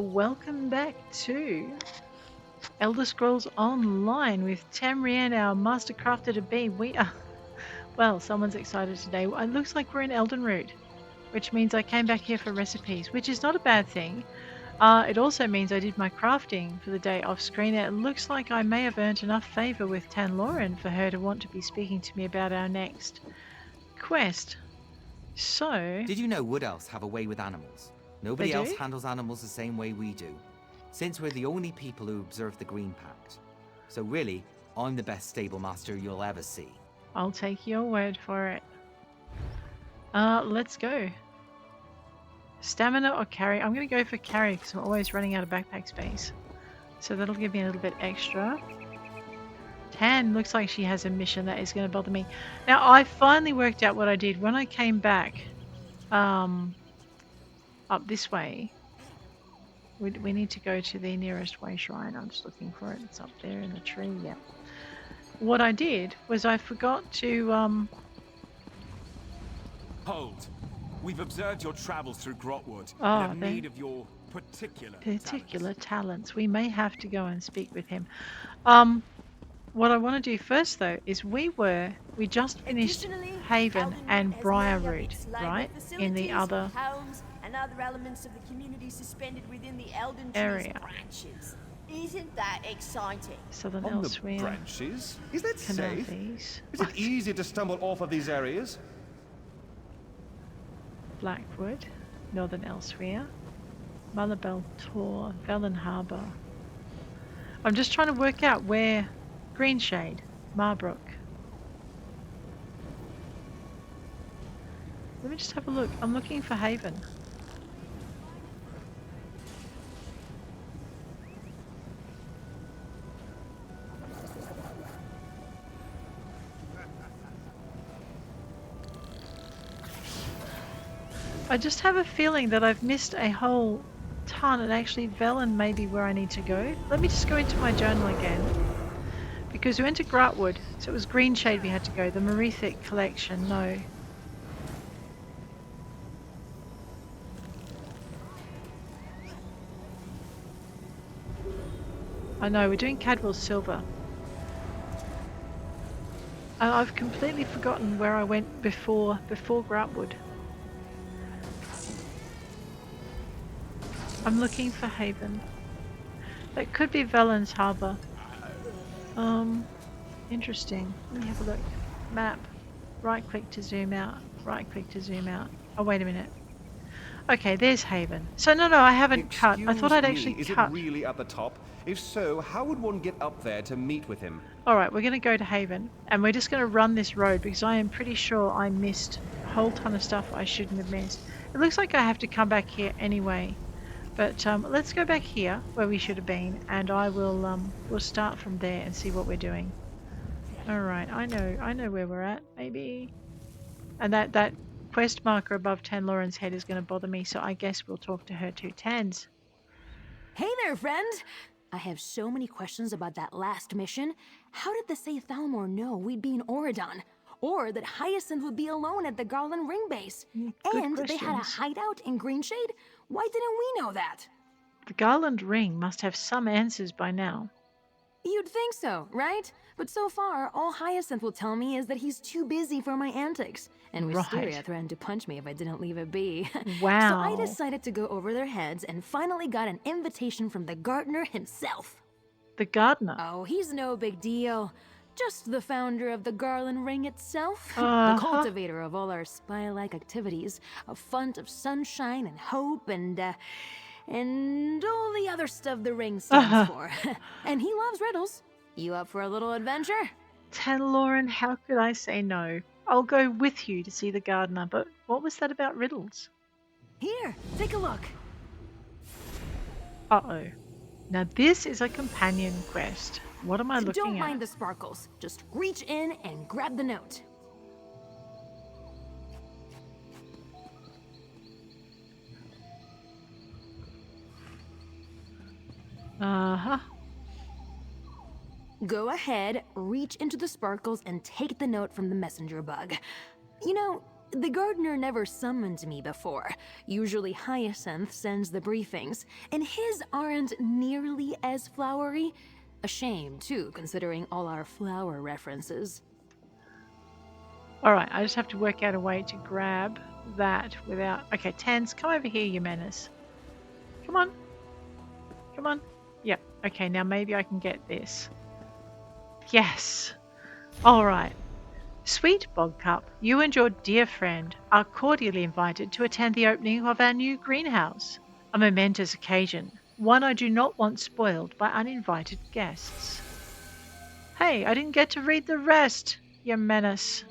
welcome back to Elder Scrolls Online with Tamrain, our master crafter to be. We are, well, someone's excited today. It looks like we're in Elden Root, which means I came back here for recipes, which is not a bad thing. It also means I did my crafting for the day off screen. It looks like I may have earned enough favour with Tanlorin for her to want to be speaking to me about our next quest. So... Did you know wood elves have a way with animals? Nobody else handles animals the same way we do, since we're the only people who observe the Green Pact. So really, I'm the best stable master you'll ever see. I'll take your word for it. Let's go. Stamina or carry? I'm going to go for carry because I'm always running out of backpack space. So that'll give me a little bit extra. Tan looks like she has a mission that is going to bother me. Now, I finally worked out what I did when I came back up this way. We need to go to the nearest Wayshrine. I'm just looking for it. It's up there in the tree. Yeah. What I did was I forgot to... Hold. We've observed your travels through Grahtwood and have need of your particular talents. We may have to go and speak with him. What I want to do first, though, is we just finished Haven and Briarroot, right? In the other and other elements of the community suspended within the Elden area. Branches. Isn't that exciting? Southern On Elsewhere. the branches? Is that safe? Canathes. Is it easy to stumble off of these areas? Blackwood, Northern Elsewhere, Malabal Tor, Velen Harbour. I'm just trying to work out where Greenshade, Marbrook. Let me just have a look. I'm looking for Haven. I just have a feeling that I've missed a whole ton, and actually Velen may be where I need to go. Let me just go into my journal again. Because we went to Grahtwood, so it was Greenshade we had to go. The Arithiel collection, no. I know, we're doing Cadwell's Silver. And I've completely forgotten where I went before Grahtwood. I'm looking for Haven. That could be Velen's Harbour. Interesting. Let me have a look. Map. Right click to zoom out. Right click to zoom out. Oh, wait a minute. Okay, there's Haven. So no, I haven't cut. I thought I'd actually cut. Is it really at the top? If so, how would one get up there to meet with him? Alright, we're going to go to Haven. And we're just going to run this road because I am pretty sure I missed a whole ton of stuff I shouldn't have missed. It looks like I have to come back here anyway. But let's go back here where we should have been, and I will we'll start from there and see what we're doing. All right, I know where we're at. Maybe, and that quest marker above Tanlorin's head is going to bother me, so I guess we'll talk to her too. Tans. Hey there, friend. I have so many questions about that last mission. How did the Say Thalmor know we'd be in Oridon? Or that Hyacinth would be alone at the Garland Ring base? And they had a hideout in Greenshade? Why didn't we know that? The Garland Ring must have some answers by now. You'd think so, right? But so far, all Hyacinth will tell me is that he's too busy for my antics. And Wisteria threatened to punch me if I didn't leave it be. Wow. So I decided to go over their heads and finally got an invitation from the gardener himself. The gardener? Oh, he's no big deal. Just the founder of the Garland Ring itself. The cultivator of all our spy-like activities. A font of sunshine and hope and all the other stuff the ring stands for. And he loves riddles. You up for a little adventure? Tanlorin, how could I say no? I'll go with you to see the gardener, but what was that about riddles? Here, take a look. Uh-oh. Now this is a companion quest. What am I looking at? Don't mind the sparkles. Just reach in and grab the note. Uh-huh. Go ahead, reach into the sparkles and take the note from the messenger bug. You know, The gardener never summoned me before. Usually Hyacinth sends the briefings, and his aren't nearly as flowery. A shame, too, considering all our flower references. Alright, I just have to work out a way to grab that without... Okay, Tans, come over here, you menace. Come on. Come on. Yep. Okay, now maybe I can get this. Yes. Alright. Sweet Bogcup, you and your dear friend are cordially invited to attend the opening of our new greenhouse. A momentous occasion, one I do not want spoiled by uninvited guests. Hey, I didn't get to read the rest, you menace.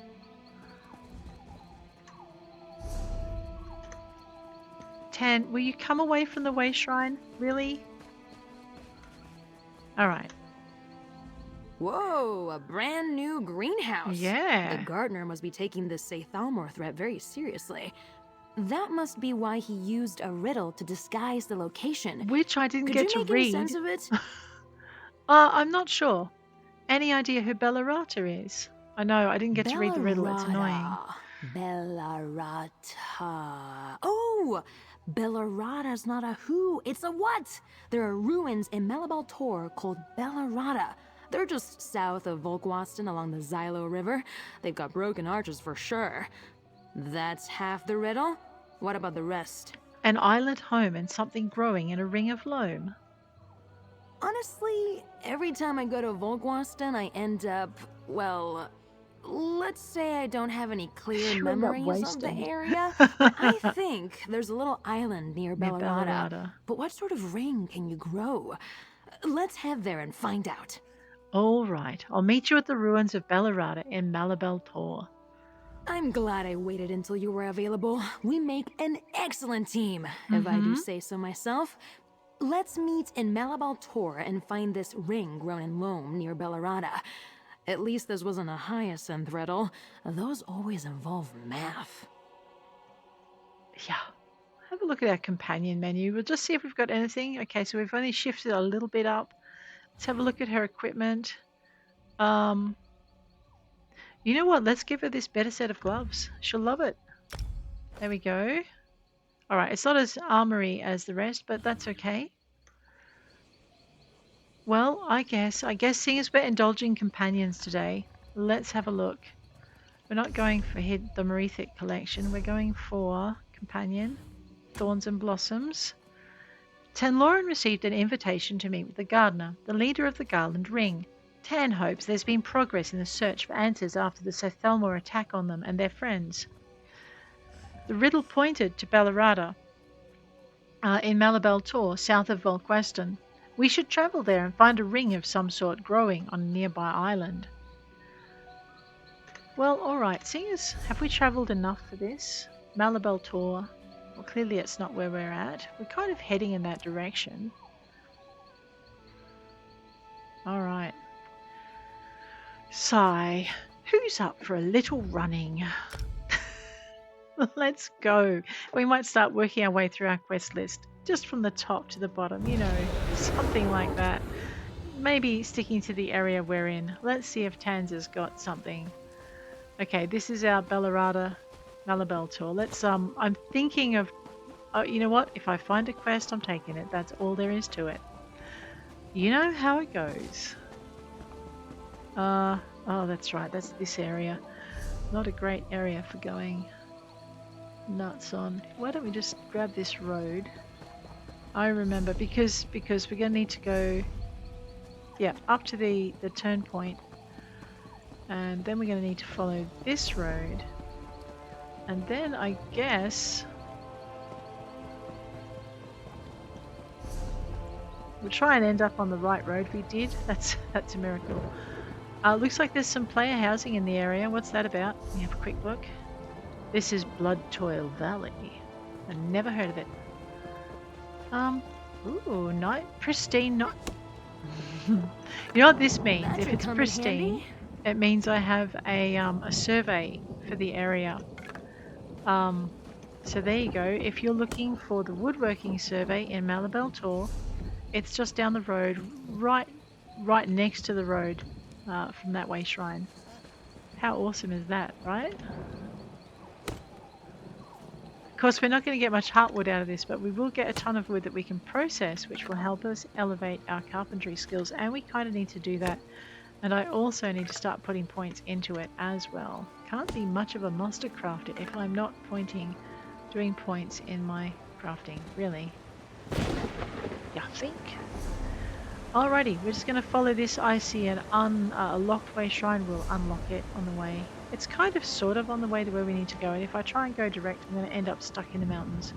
Tan, will you come away from the Wayshrine? Really? Alright. Whoa, a brand new greenhouse. Yeah. The gardener must be taking this Thalmor threat very seriously. That must be why he used a riddle to disguise the location. Which I didn't get to read. Could you make any sense of it? I'm not sure. Any idea who Belarata is? I know, I didn't get to read the riddle. It's annoying. Belarata. Oh! Belarata's not a who, it's a what! There are ruins in Malabal Tor called Belarata. They're just south of Vulkwasten along the Xylo River. They've got broken arches for sure. That's half the riddle? What about the rest? An island home and something growing in a ring of loam. Honestly, every time I go to Vulkwasten, I end up, well, let's say I don't have any clear memories of the area, but I think there's a little island near Belarata. But what sort of ring can you grow? Let's head there and find out. All right, I'll meet you at the ruins of Balarata in Malabal Tor. I'm glad I waited until you were available. We make an excellent team, if I do say so myself. Let's meet in Malabal Tor and find this ring grown in loam near Belarata. At least this wasn't a Hyacinth riddle. Those always involve math. Yeah. Have a look at our companion menu. We'll just see if we've got anything. Okay, so we've only shifted a little bit up. Let's have a look at her equipment. You know what? Let's give her this better set of gloves. She'll love it. There we go. Alright, it's not as armory as the rest, but that's okay. Well, I guess seeing as we're indulging companions today, let's have a look. We're not going for the Arithiel collection. We're going for companion, Thorns and Blossoms. Tanlorin received an invitation to meet with the gardener, the leader of the Garland Ring. Tan hopes there's been progress in the search for answers after the Thalmor attack on them and their friends. The riddle pointed to Balarata in Malabal Tor, south of Vulkwasten. We should travel there and find a ring of some sort growing on a nearby island. Well, alright, seeing as have we travelled enough for this? Malabal Tor. Well, clearly it's not where we're at. We're kind of heading in that direction. Alright. Sigh. Who's up for a little running? Let's go. We might start working our way through our quest list. Just from the top to the bottom, you know, something like that. Maybe sticking to the area we're in. Let's see if Tanza's got something. Okay, this is our Balarata Malabal Tor. Let's I'm thinking of you know what? If I find a quest, I'm taking it. That's all there is to it. You know how it goes. Oh, that's right. That's this area. Not a great area for going nuts on. Why don't we just grab this road? I remember because we're going to need to go, yeah, up to the turn point, and then we're going to need to follow this road, and then I guess we'll try and end up on the right road. We did. That's a miracle. Looks like there's some player housing in the area. What's that about? Let me have a quick look. This is Blood Toil Valley. I never heard of it. Ooh, pristine, not... You know what this means? If it's pristine, it means I have a survey for the area. So there you go. If you're looking for the woodworking survey in Malabal Tor, it's just down the road, right next to the road from that Wayshrine. How awesome is that, right? course, we're not going to get much heartwood out of this, but we will get a ton of wood that we can process, which will help us elevate our carpentry skills, and we kind of need to do that. And I also need to start putting points into it as well. Can't be much of a master crafter if I'm not doing points in my crafting, really. Yeah, I think. Alrighty, we're just going to follow this. I see a locked Wayshrine. We'll unlock it on the way. It's kind of sort of on the way to where we need to go, and if I try and go direct, I'm going to end up stuck in the mountains.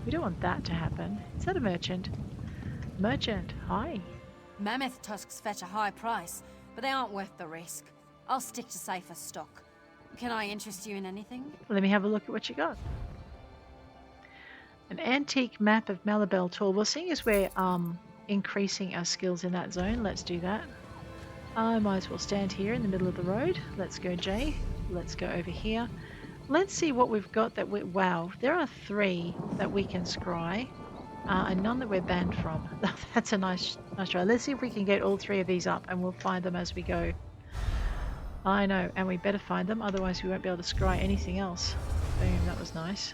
We don't want that to happen. Is that a merchant? Merchant, hi. Mammoth tusks fetch a high price, but they aren't worth the risk. I'll stick to safer stock. Can I interest you in anything? Let me have a look at what you got. An antique map of Malabal Tor. Well, seeing as we're increasing our skills in that zone, let's do that. I might as well stand here in the middle of the road. Let's go, Jay. Let's go over here. Let's see what we've got that we... Wow, there are 3 that we can scry, and none that we're banned from. That's a nice try. Let's see if we can get all 3 of these up, and we'll find them as we go. I know, and we better find them, otherwise we won't be able to scry anything else. Boom, that was nice.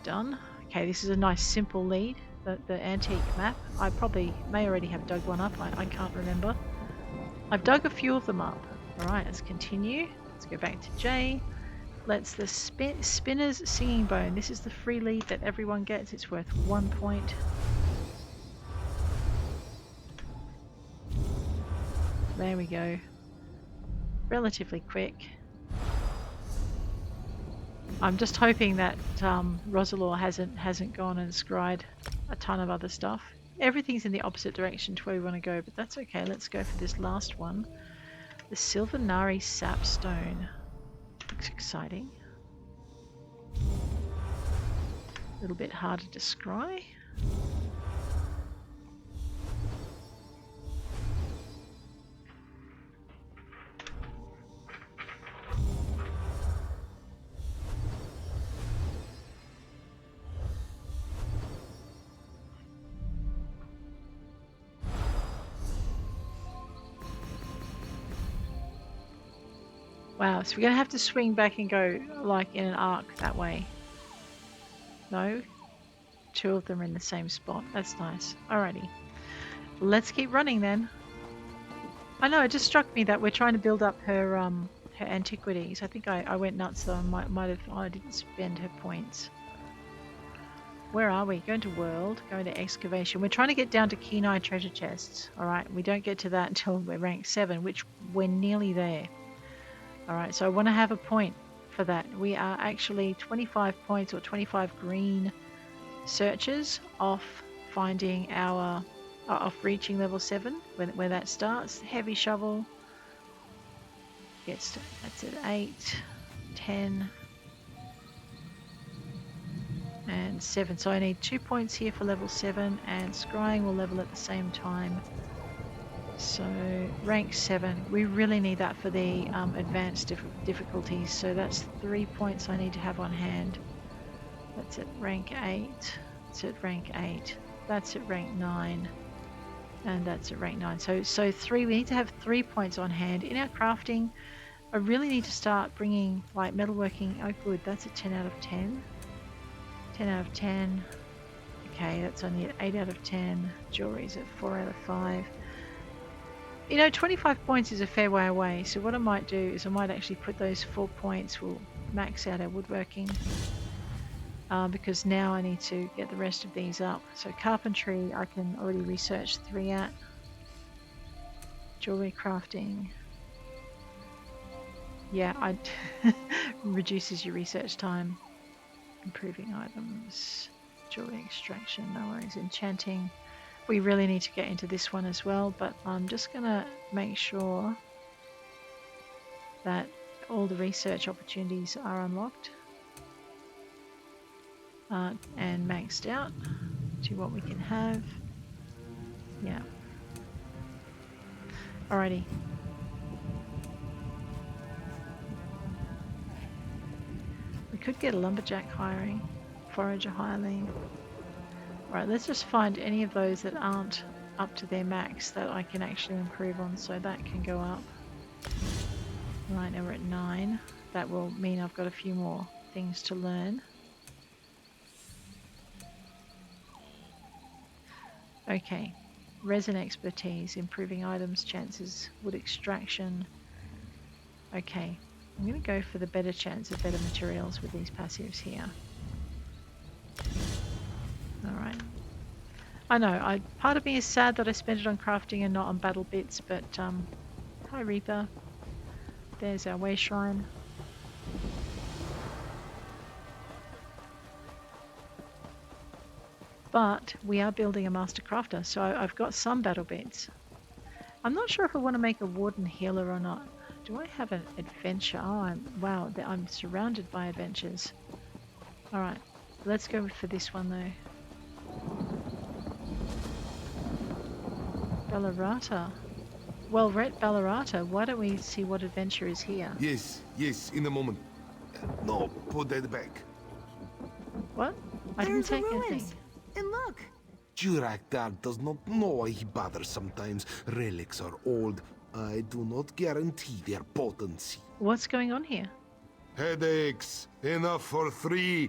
Done. Okay, this is a nice simple lead. The antique map. I probably may already have dug one up. I can't remember. I've dug a few of them up. Alright, let's continue. Let's go back to J. Let's the Spinner's Singing Bone. This is the free lead that everyone gets. It's worth 1 point. There we go. Relatively quick. I'm just hoping that Rosalor hasn't gone and scried a ton of other stuff. Everything's in the opposite direction to where we want to go, but that's okay. Let's go for this last one. The Silvenari Sapstone. Looks exciting. A little bit harder to scry. Wow, so we're going to have to swing back and go like in an arc that way. No? 2 of them are in the same spot. That's nice. Alrighty. Let's keep running then. I know, it just struck me that we're trying to build up her antiquities. I think I went nuts though. I didn't spend her points. Where are we? Going to world, going to excavation. We're trying to get down to Kenai treasure chests. Alright, we don't get to that until we're rank 7, which we're nearly there. Alright, so I want to have a point for that. We are actually 25 points or 25 green searches off finding our... off reaching level 7, where that starts. Heavy shovel. That's at 8, 10, and 7. So I need 2 points here for level 7, and Scrying will level at the same time. So rank 7, we really need that for the advanced difficulties, so that's 3 points I need to have on hand. That's at rank 8, that's at rank 8, that's at rank 9, and that's at rank 9. So 3, we need to have 3 points on hand. In our crafting, I really need to start bringing like metalworking oak wood. That's a 10 out of 10. 10 out of 10. Okay, that's only at 8 out of 10. Jewelry's at 4 out of 5. You know, 25 points is a fair way away, so what I might do is I might actually put those 4 points, we'll max out our woodworking, because now I need to get the rest of these up. So carpentry I can already research 3 at. Jewelry crafting, yeah, reduces your research time. Improving items, jewelry extraction, no worries. Enchanting, we really need to get into this one as well, but I'm just gonna make sure that all the research opportunities are unlocked and maxed out to what we can have. Yeah. Alrighty. We could get a lumberjack hiring, forager hireling. Right, let's just find any of those that aren't up to their max that I can actually improve on, so that can go up. Right, now we're at 9. that will mean I've got a few more things to learn. Okay, resin expertise, improving items chances, wood extraction. Okay, I'm going to go for the better chance of better materials with these passives here. Alright. I know, part of me is sad that I spent it on crafting and not on battle bits, but hi Reaper. There's our Wayshrine. But we are building a Master Crafter, so I've got some battle bits. I'm not sure if I want to make a Warden Healer or not. Do I have an adventure? Oh, wow, I'm surrounded by adventures. Alright, let's go for this one though. Balarata. Well, Ret Balarata, why don't we see what adventure is here? Yes, in a moment. No, put that back. What? I didn't take anything. And look! Grahtwood does not know why he bothers sometimes. Relics are old. I do not guarantee their potency. What's going on here? Headaches. Enough for 3.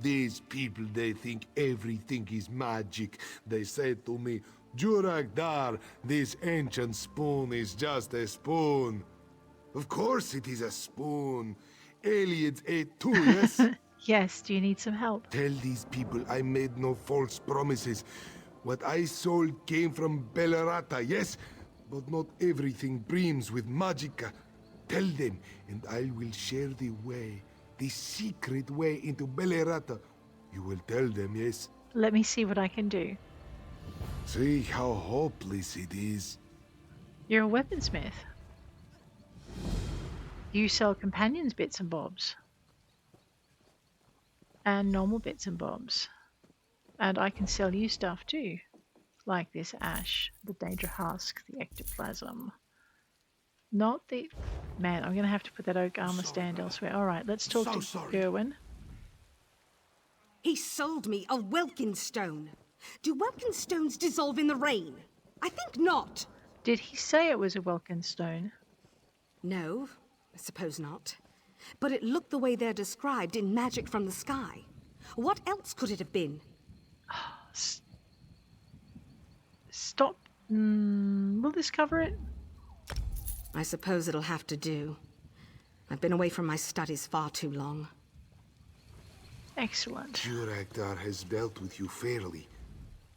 These people, they think everything is magic. They say to me, Grahtwood, this ancient spoon is just a spoon. Of course it is a spoon. Aliens ate too, yes? Yes, do you need some help? Tell these people I made no false promises. What I sold came from Belarata, yes? But not everything brims with magica. Tell them, and I will share the way, the secret way into Belarata. You will tell them, yes? Let me see what I can do. See how hopeless it is. You're a weaponsmith. You sell companions bits and bobs. And normal bits and bobs. And I can sell you stuff too. Like this ash, the danger husk, the ectoplasm. Not the... Man, I'm going to have to put that oak armor stand elsewhere. Alright, let's talk to Gerwin. He sold me a Welkin stone. Do Welkin stones dissolve in the rain? I think not. Did he say it was a Welkin stone? No, I suppose not. But it looked the way they're described in Magic from the Sky. What else could it have been? Stop. Will this cover it? I suppose it'll have to do. I've been away from my studies far too long. Excellent. Grahtwood has dealt with you fairly.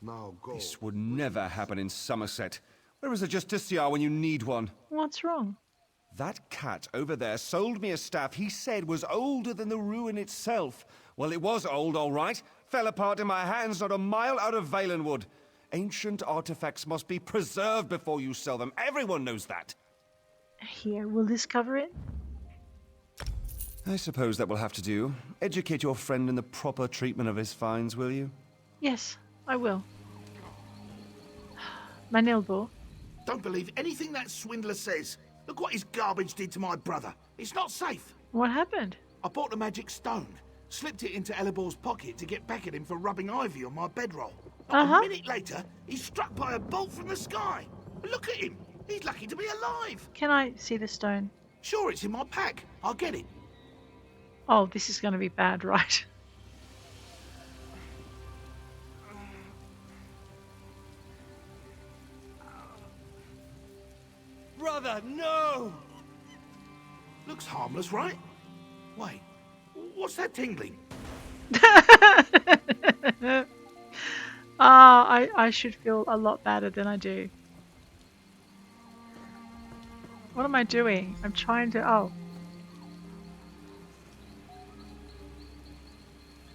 Now go. This would never happen in Somerset. Where is a justiciar when you need one? What's wrong? That cat over there sold me a staff he said was older than the ruin itself. Well, it was old, all right. Fell apart in my hands not a mile out of Valenwood. Ancient artifacts must be preserved before you sell them. Everyone knows that. Here, will this cover it? I suppose that will have to do. Educate your friend in the proper treatment of his finds, will you? Yes, I will. My Nilbor. Don't believe anything that swindler says. Look what his garbage did to my brother. It's not safe. What happened? I bought a magic stone, slipped it into Elibor's pocket to get back at him for rubbing ivy on my bedroll. But a minute later, he's struck by a bolt from the sky. Look at him. He's lucky to be alive. Can I see the stone? Sure, it's in my pack. I'll get it. Oh, this is going to be bad, right? Brother, no! Looks harmless, right? Wait, what's that tingling? I should feel a lot better than I do. What am I doing? I'm trying to... Oh.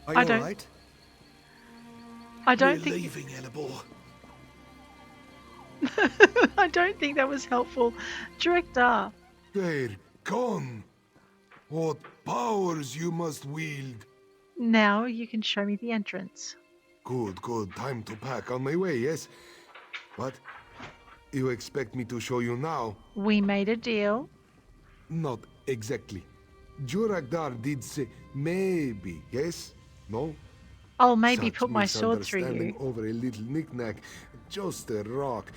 Are you alright? I don't think... We're leaving, Elibor. I don't think that was helpful. Director. They're gone. What powers you must wield. Now you can show me the entrance. Good. Time to pack on my way, yes? What? You expect me to show you now? We made a deal. Not exactly. Grahtwood did say maybe, yes? No? I'll maybe Such put my sword through misunderstanding you. over a little knick-knack. Just a rock.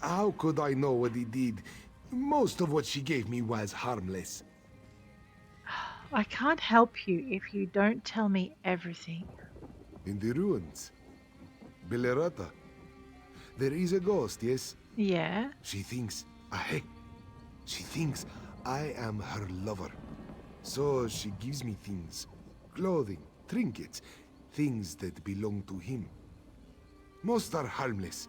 How could I know what he did? Most of what she gave me was harmless. I can't help you if you don't tell me everything. In the ruins. Belarata. There is a ghost, yes? Yeah. She thinks I am her lover. So she gives me things. Clothing, trinkets, things that belong to him. Most are harmless.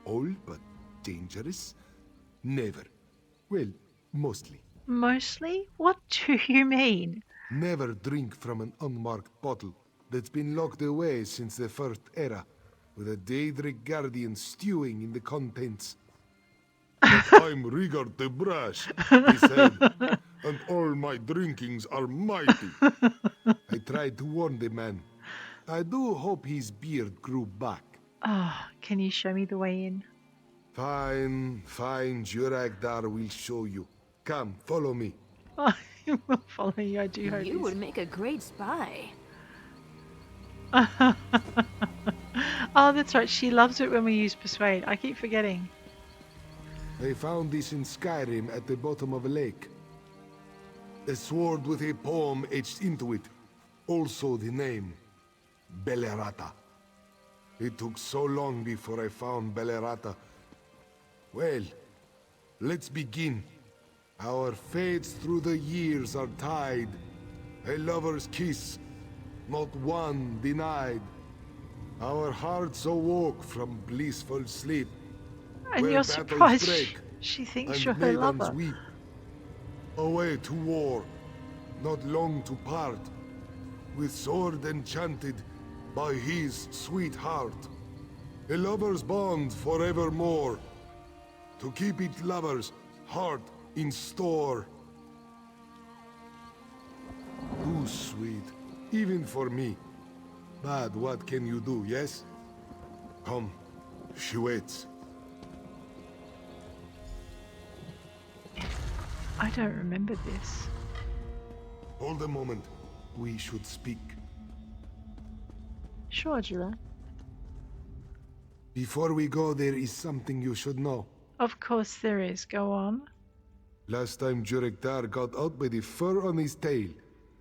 All but dangerous? Never. Well, mostly. Mostly? What do you mean? Never drink from an unmarked bottle that's been locked away since the First Era, with a Daedric Guardian stewing in the contents. But I'm Rigard the Brash, he said, and all my drinkings are mighty. I tried to warn the man. I do hope his beard grew back. Can you show me the way in? Fine, Juragdar will show you. Come, follow me. I will follow you, I do hope. You would make a great spy. Oh, that's right, she loves it when we use Persuade. I keep forgetting. I found this in Skyrim at the bottom of a lake. A sword with a poem etched into it. Also the name, Belarata. It took so long before I found Belarata. Well, let's begin. Our fates through the years are tied. A lover's kiss, not one denied. Our hearts awoke from blissful sleep. And you're surprised she thinks you're her lover. Weep. Away to war, not long to part, with sword enchanted by his sweetheart. A lover's bond forevermore, to keep its lover's heart in store. Too sweet, even for me. But what can you do, yes? Come, she waits. I don't remember this. Hold a moment. We should speak. Sure, Jura. Before we go, there is something you should know. Of course there is. Go on. Last time Jurekdar got out by the fur on his tail,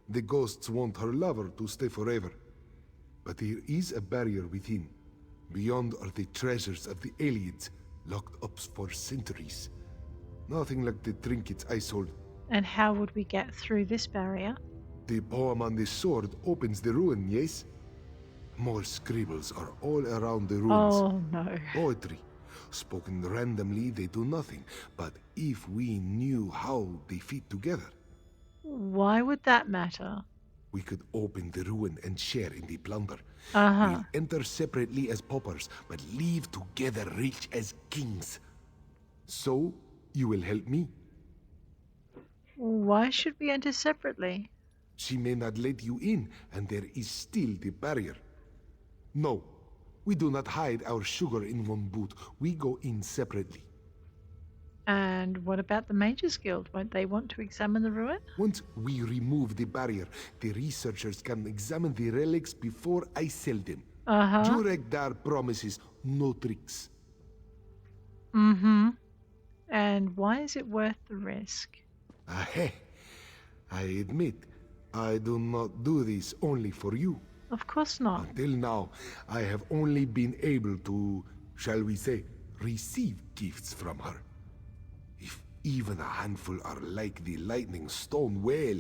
the ghosts want her lover to stay forever. But there is a barrier within. Beyond are the treasures of the aliens, locked up for centuries. Nothing like the trinkets I sold. And how would we get through this barrier? The poem on the sword opens the ruin, yes? More scribbles are all around the ruins. Oh, no. Poetry. Spoken randomly, they do nothing. But if we knew how they fit together... Why would that matter? We could open the ruin and share in the plunder. Uh-huh. We'll enter separately as paupers, but leave together rich as kings. So, you will help me? Why should we enter separately? She may not let you in, and there is still the barrier. No, we do not hide our sugar in one boot. We go in separately. And what about the Mages Guild? Won't they want to examine the ruin? Once we remove the barrier, the researchers can examine the relics before I sell them. Jurekdar promises no tricks. Mm-hmm. And why is it worth the risk? I admit, I do not do this only for you. Of course not. Until now, I have only been able to, shall we say, receive gifts from her. If even a handful are like the lightning stone, well,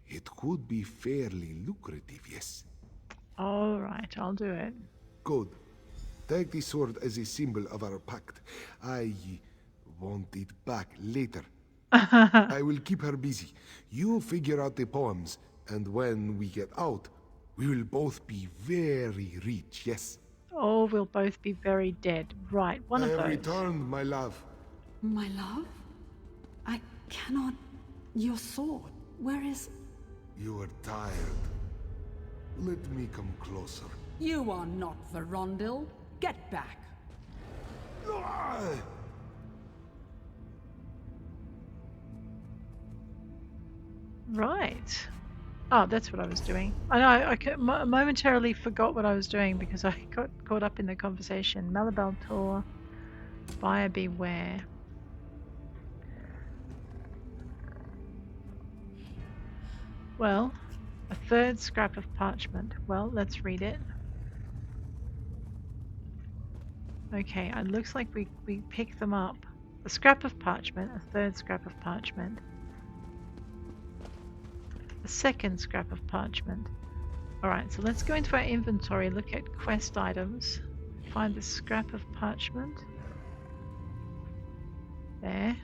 it could be fairly lucrative, yes. All right, I'll do it. Good. Take the sword as a symbol of our pact. I want it back later. I will keep her busy. You figure out the poems, and when we get out, we will both be very rich, yes? Or we'll both be very dead. Right, one of those. I have returned, my love. My love? I cannot... Your sword, where is... You are tired. Let me come closer. You are not Verondil. Get back. Right. Oh, that's what I was doing. I know, I momentarily forgot what I was doing because I got caught up in the conversation. Malabal Tor, buyer beware. Well, a third scrap of parchment. Well, let's read it. Okay, it looks like we pick them up. A scrap of parchment, a third scrap of parchment. A second scrap of parchment. Alright, so let's go into our inventory, look at quest items. Find the scrap of parchment. There.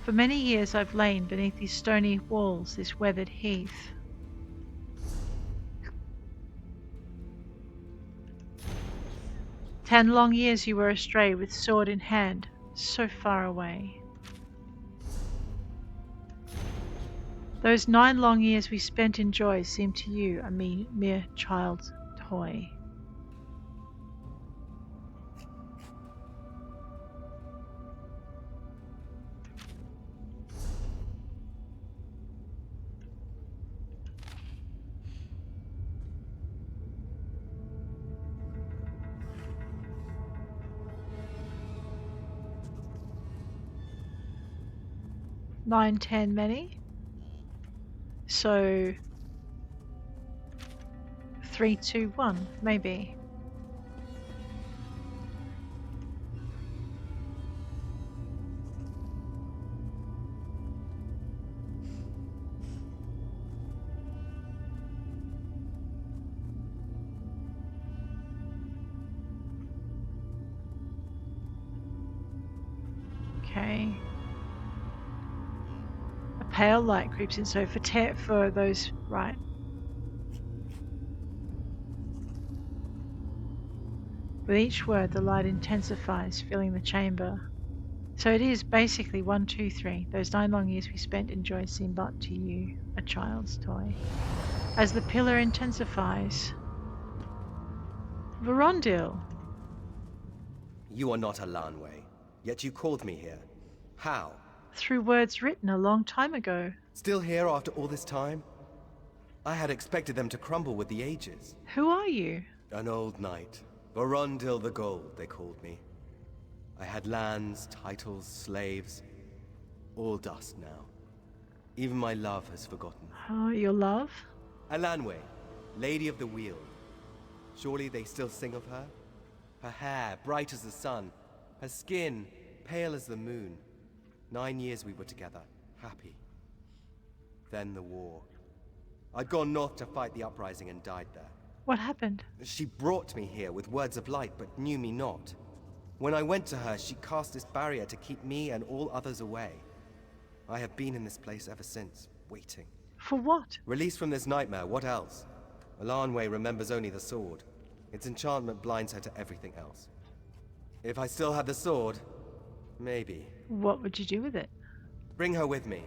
For many years I've lain beneath these stony walls, this weathered heath. 10 long years you were astray, with sword in hand, so far away. Those 9 long years we spent in joy seem to you a mere child's toy. Nine, 10 many. So 3, 2, 1, maybe. Okay. A pale light creeps in, so for those, right. With each word, the light intensifies, filling the chamber. So it is basically 1, 2, 3. Those 9 long years we spent in joy seem but to you a child's toy. As the pillar intensifies. Verondil. You are not a Lanway, yet you called me here. How? Through words written a long time ago. Still here after all this time? I had expected them to crumble with the ages. Who are you? An old knight. Verondil the Gold, they called me. I had lands, titles, slaves. All dust now. Even my love has forgotten. Oh, your love? Alanwe, Lady of the Weald. Surely they still sing of her? Her hair, bright as the sun. Her skin, pale as the moon. 9 years we were together, happy. Then the war. I'd gone north to fight the uprising and died there. What happened? She brought me here with words of light, but knew me not. When I went to her, she cast this barrier to keep me and all others away. I have been in this place ever since, waiting. For what? Released from this nightmare, what else? Alanwe remembers only the sword. Its enchantment blinds her to everything else. If I still had the sword, maybe. What would you do with it? Bring her with me.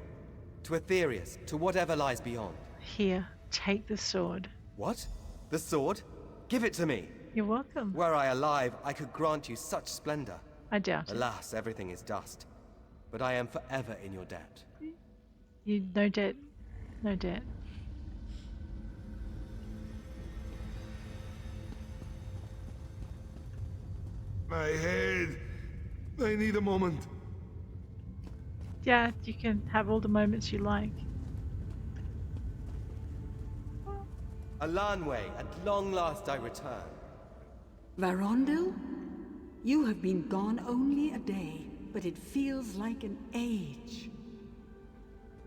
To Aetherius, to whatever lies beyond. Here, take the sword. What? The sword? Give it to me! You're welcome. Were I alive, I could grant you such splendor. I doubt it. Alas, everything is dust. But I am forever in your debt. No debt. No debt. My head. I need a moment. Yeah, you can have all the moments you like. Alanwe, at long last I return. Verondil? You have been gone only a day, but it feels like an age.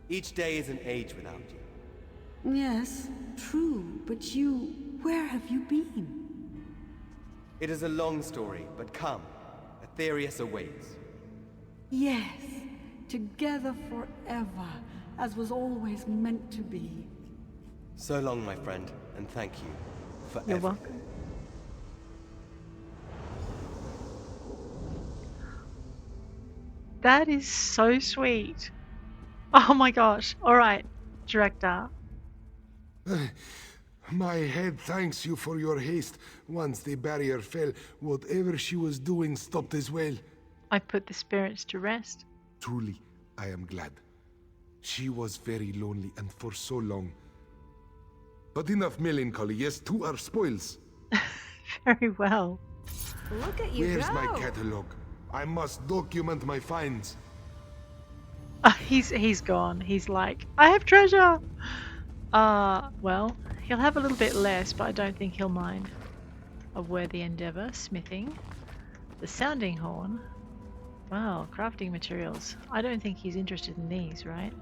Each day is an age without you. Yes, true, but where have you been? It is a long story, but come. Aetherius awaits. Yes, together forever, as was always meant to be. So long, my friend, and thank you for You're everything. welcome. That is so sweet. Oh my gosh. Alright, director. My head thanks you for your haste. Once the barrier fell, whatever she was doing stopped as well. I put the spirits to rest. Truly, I am glad. She was very lonely and for so long. But enough melancholy, yes, to our spoils. Very well. Look at you Where's go. my catalog? I must document my finds. He's gone. He's like, I have treasure! Well, he'll have a little bit less, but I don't think he'll mind. A worthy endeavour, smithing. The sounding horn. Well, crafting materials. I don't think he's interested in these, right?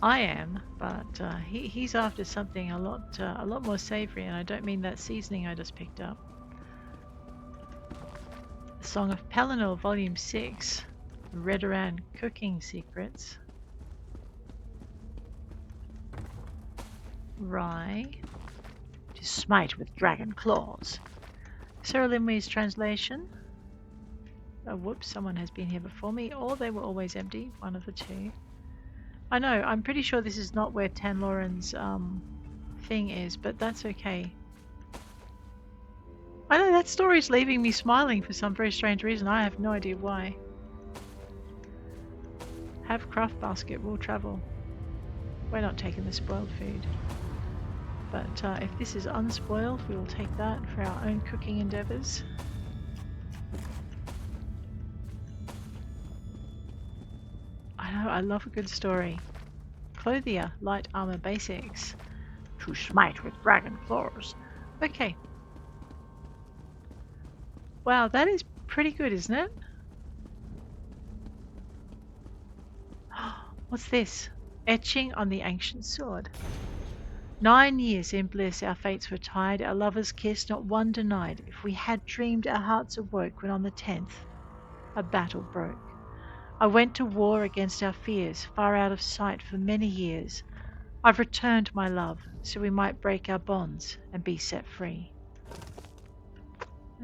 I am, but he's after something a lot more savoury, and I don't mean that seasoning I just picked up. The Song of Pelennor, Volume 6. Redoran Cooking Secrets. Rye. To smite with dragon claws. Sarah Limwe's translation. Oh, whoops, someone has been here before me, or they were always empty, one of the two. I know, I'm pretty sure this is not where Tanlorin's thing is, but that's okay. I know, that story's leaving me smiling for some very strange reason. I have no idea why. Have craft basket, we'll travel. We're not taking the spoiled food. But if this is unspoiled, we will take that for our own cooking endeavours. I know, I love a good story. Clothier, light armor basics. To smite with dragon claws. Okay. Wow, that is pretty good, isn't it? What's this? Etching on the ancient sword. 9 years in bliss our fates were tied, our lovers kissed, not one denied. If we had dreamed, our hearts awoke when on the 10th a battle broke. I went to war against our fears, far out of sight for many years. I've returned, my love, so we might break our bonds and be set free.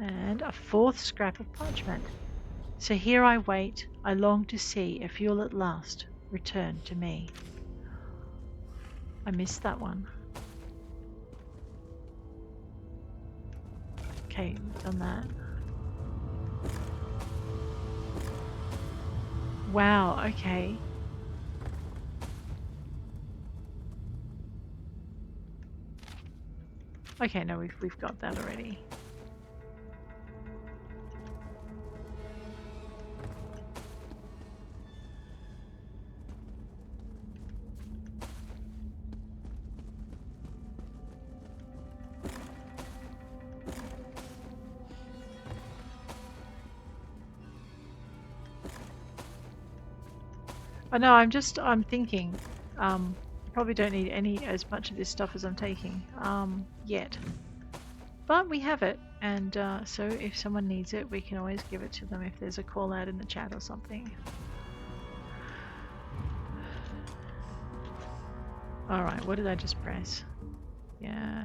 And a 4th scrap of parchment. So here I wait, I long to see if you'll at last return to me. I missed that one. Okay, we've done that. Wow, okay. Okay, no, we've got that already. I know, I'm thinking, probably don't need as much of this stuff as I'm taking, yet. But we have it, and so if someone needs it, we can always give it to them if there's a call out in the chat or something. Alright, what did I just press? Yeah,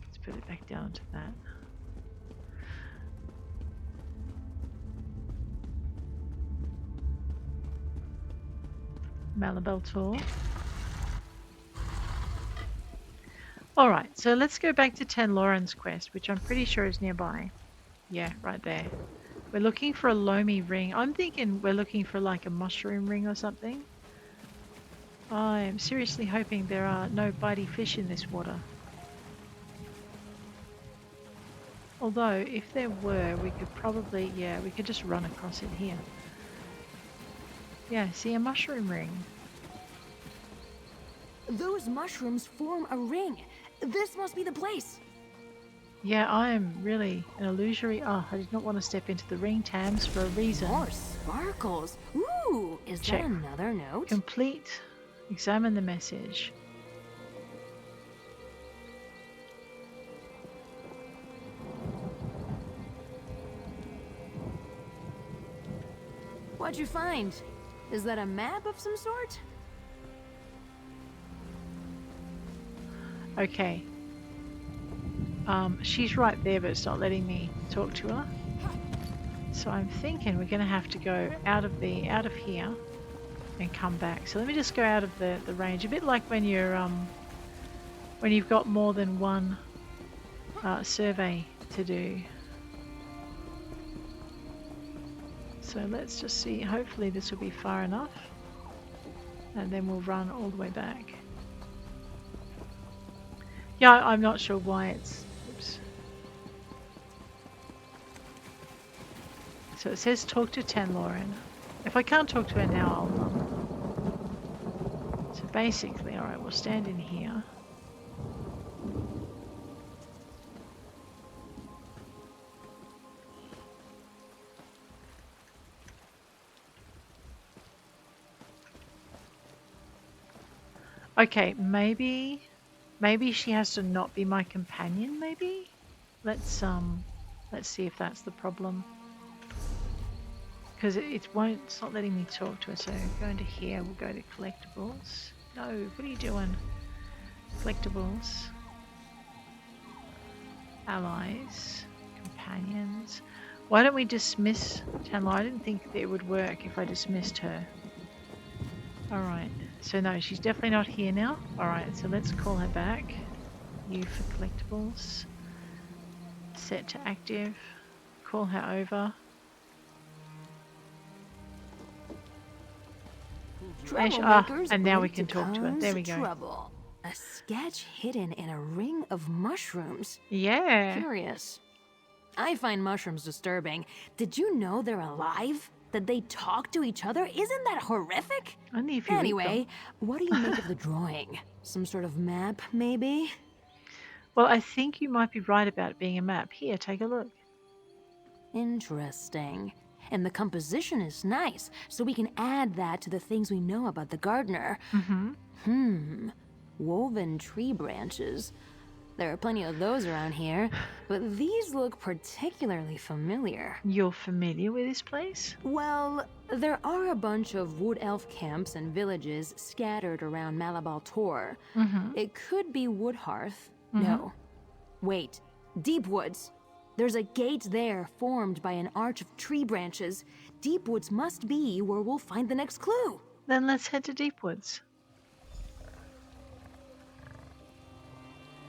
let's put it back down to that. Malabal Tor. Alright, so let's go back to Tanlorin's quest, which I'm pretty sure is nearby. Yeah, right there. We're looking for a loamy ring. I'm thinking we're looking for like a mushroom ring or something. I am seriously hoping there are no bitey fish in this water. Although, if there were, we could probably, yeah, we could just run across it here. Yeah, see, a mushroom ring. Those mushrooms form a ring. This must be the place. Yeah, I am really an illusory. Oh, I did not want to step into the ring, Tams, for a reason. More sparkles. Ooh, is Check. that another note? Complete. Examine the message. What'd you find? Is that a map of some sort? Okay. She's right there, but it's not letting me talk to her. So I'm thinking we're going to have to go out of here and come back. So let me just go out of the range. A bit like when you're when you've got more than one survey to do. So let's just see. Hopefully this will be far enough, and then we'll run all the way back. Yeah, I'm not sure why it's... Oops. So it says talk to Tanlorin. If I can't talk to her now, basically, alright, we'll stand in here. Okay, maybe she has to not be my companion, maybe? Let's see if that's the problem. Because it's not letting me talk to her, so go into here, we'll go to collectibles. No, what are you doing? Collectibles. Allies. Companions. Why don't we dismiss Tanlorin? I didn't think that it would work if I dismissed her. Alright, so no, she's definitely not here now. Alright, so let's call her back. U for collectibles. Set to active. Call her over. And now we can talk to her. There we go. Trouble. A sketch hidden in a ring of mushrooms. Yeah. Curious. I find mushrooms disturbing. Did you know they're alive? That they talk to each other? Isn't that horrific? Only if you Anyway, what do you make of the drawing? Some sort of map, maybe? Well, I think you might be right about it being a map. Here, take a look. Interesting. And the composition is nice, so we can add that to the things we know about the gardener. Woven tree branches. There are plenty of those around here, but these look particularly familiar. You're familiar with this place? Well, there are a bunch of wood elf camps and villages scattered around Malabal Tor. It could be Woodhearth. No. Wait. Deep Woods. There's a gate there formed by an arch of tree branches. Deep Woods must be where we'll find the next clue. Then let's head to Deep Woods.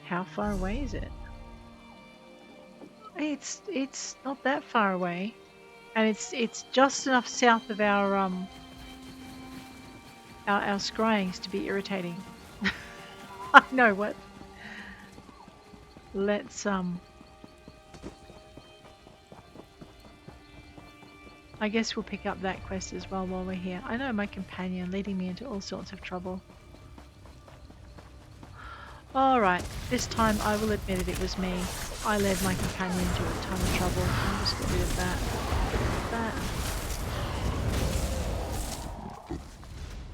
How far away is it? It's not that far away, and it's just enough south of our scryings to be irritating. I know what. Let's I guess we'll pick up that quest as well while we're here. I know my companion leading me into all sorts of trouble. Alright, this time I will admit it was me. I led my companion into a ton of trouble. I'll just get rid of that.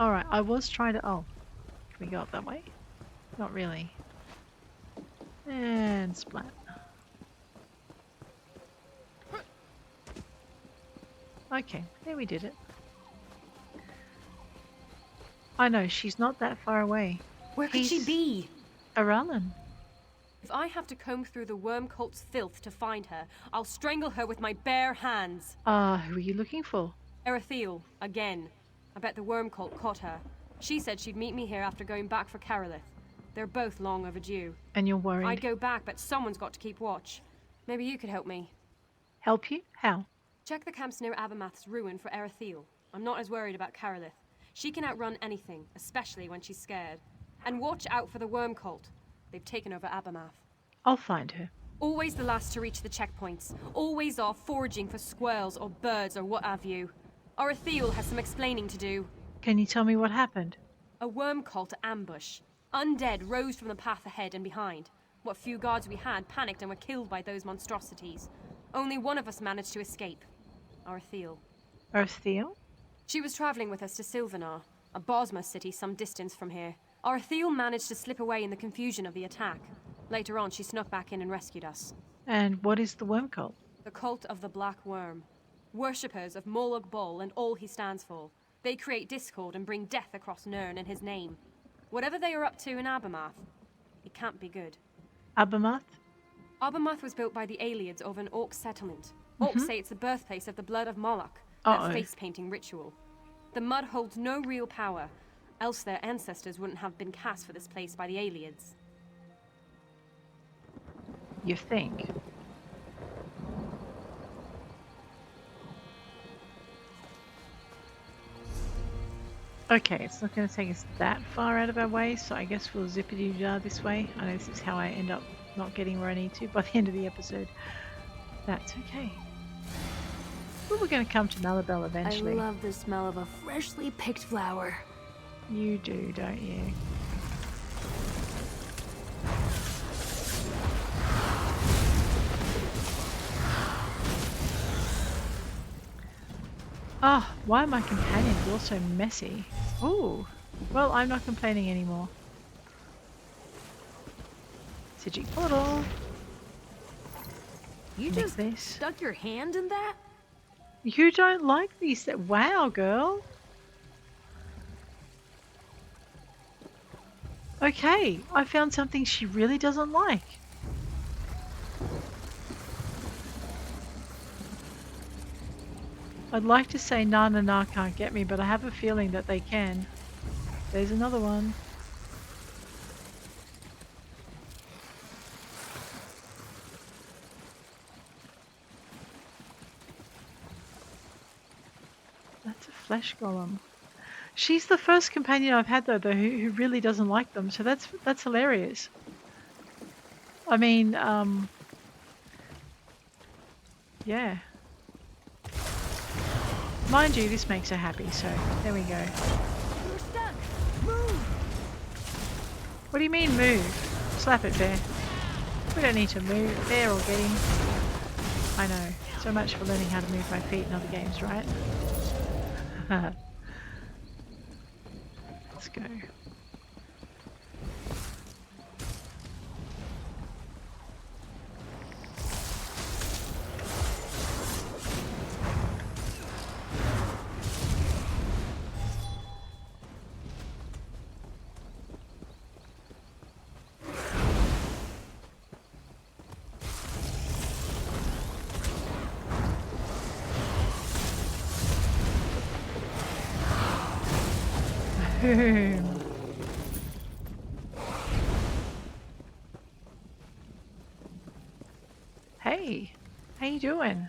Alright, I was trying to... Oh, can we go up that way? Not really. And splat. Okay, there we did it. I know, she's not that far away. Where could she be? Aralen. If I have to comb through the worm cult's filth to find her, I'll strangle her with my bare hands. Who are you looking for? Arithiel, again. I bet the worm cult caught her. She said she'd meet me here after going back for Karelith. They're both long overdue. And you're worried? I'd go back, but someone's got to keep watch. Maybe you could help me. Help you? How? Check the camps near Abamath's ruin for Arithiel. I'm not as worried about Karelith. She can outrun anything, especially when she's scared. And watch out for the worm cult. They've taken over Abamath. I'll find her. Always the last to reach the checkpoints. Always off foraging for squirrels or birds or what have you. Arithiel has some explaining to do. Can you tell me what happened? A worm cult ambush. Undead rose from the path ahead and behind. What few guards we had panicked and were killed by those monstrosities. Only one of us managed to escape. Arithiel. Arithiel? She was traveling with us to Silvenari, a Bosma city some distance from here. Arithiel managed to slip away in the confusion of the attack. Later on, she snuck back in and rescued us. And what is the worm cult? The cult of the Black Worm. Worshippers of Molag Bal and all he stands for. They create discord and bring death across Nirn in his name. Whatever they are up to in Abamath, it can't be good. Abamath? Abamath was built by the Aliads of an Orc settlement. Orcs say it's the birthplace of the blood of Moloch, that face-painting ritual. The mud holds no real power, else their ancestors wouldn't have been cast for this place by the Aliads. You think? Okay, it's not going to take us that far out of our way, so I guess we'll zippity-jar this way. I know this is how I end up not getting where I need to by the end of the episode. That's okay. Well, we're going to come to Malabal eventually. I love the smell of a freshly picked flower. You do, don't you? Oh, why are my companions all so messy? Ooh, well, I'm not complaining anymore. Sigil portal. You just stuck your hand in that? You don't like these? Wow, girl. Okay, I found something she really doesn't like. I'd like to say nah can't get me, but I have a feeling that they can. There's another one. That's a flesh golem. She's the first companion I've had though who really doesn't like them, so that's hilarious. I mean, yeah. Mind you, this makes her happy, so there we go. You're stuck. Move. What do you mean move? Slap it, Bear. We don't need to move. Bear or getting. I know. So much for learning how to move my feet in other games, right? Let's go. Hey, how you doing?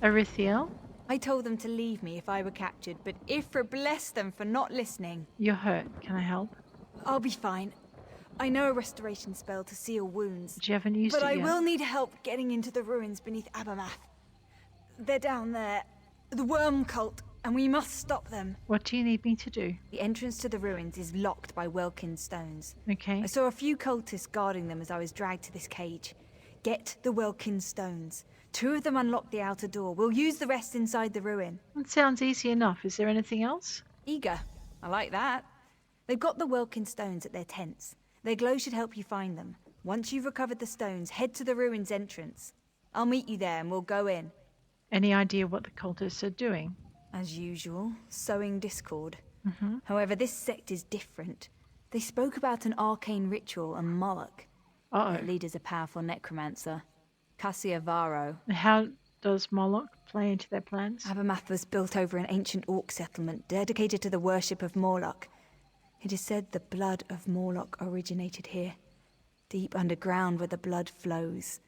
Arithiel? I told them to leave me if I were captured, but Ifra bless them for not listening. You're hurt. Can I help? I'll be fine. I know a restoration spell to seal wounds. But you haven't used it yet. But I will need help getting into the ruins beneath Abamath. They're down there. The worm cult, and we must stop them. What do you need me to do? The entrance to the ruins is locked by Welkin stones. Okay. I saw a few cultists guarding them as I was dragged to this cage. Get the Welkin stones. 2 of them unlock the outer door. We'll use the rest inside the ruin. That sounds easy enough. Is there anything else? Eager. I like that. They've got the Welkin stones at their tents. Their glow should help you find them. Once you've recovered the stones, head to the ruins entrance. I'll meet you there and we'll go in. Any idea what the cultists are doing? As usual, sowing discord. Mm-hmm. However, this sect is different. They spoke about an arcane ritual and Moloch. Their leader's a powerful necromancer. Cassia Varro. How does Moloch play into their plans? Abamath was built over an ancient orc settlement dedicated to the worship of Morlock. It is said the blood of Morlock originated here, deep underground where the blood flows.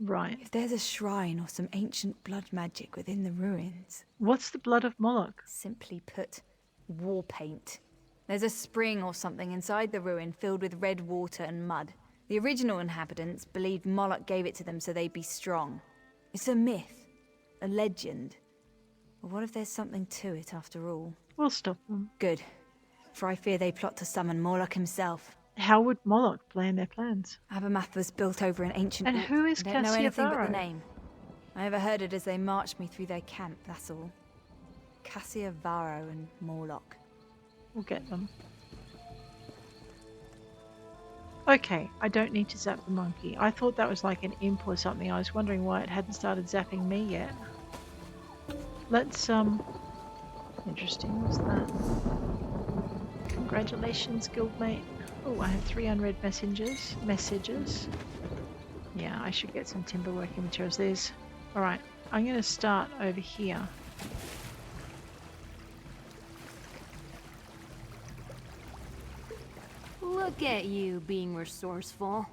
Right. If there's a shrine or some ancient blood magic within the ruins... What's the blood of Moloch? Simply put, war paint. There's a spring or something inside the ruin filled with red water and mud. The original inhabitants believed Moloch gave it to them so they'd be strong. It's a myth, a legend. But what if there's something to it after all? We'll stop them. Good. For I fear they plot to summon Morlock himself. How would Moloch plan their plans? Abamath was built over an ancient... And who is I don't know anything but Varro? the name. I overheard it as they marched me through their camp, that's all. Cassia Varro and Morlock. We'll get them. Okay, I don't need to zap the monkey. I thought that was like an imp or something. I was wondering why it hadn't started zapping me yet. Let's, interesting, what's that? Congratulations, guildmate. Oh, I have 3 unread messages. Yeah, I should get some timber working materials. There's... Alright, I'm going to start over here. Look at you being resourceful.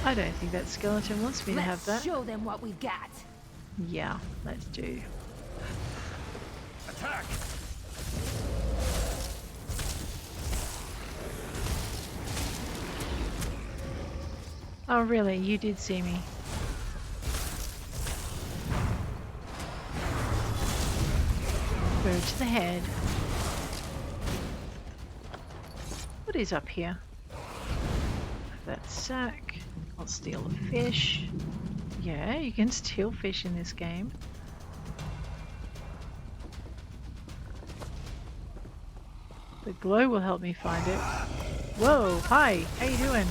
I don't think that skeleton wants me to have that. Let's show them what we've got. Yeah, let's do. Attack! Oh really? You did see me. Bird to the head. What is up here? That sack. I'll steal a fish. Yeah, you can steal fish in this game. The glow will help me find it. Whoa, hi, how you doing?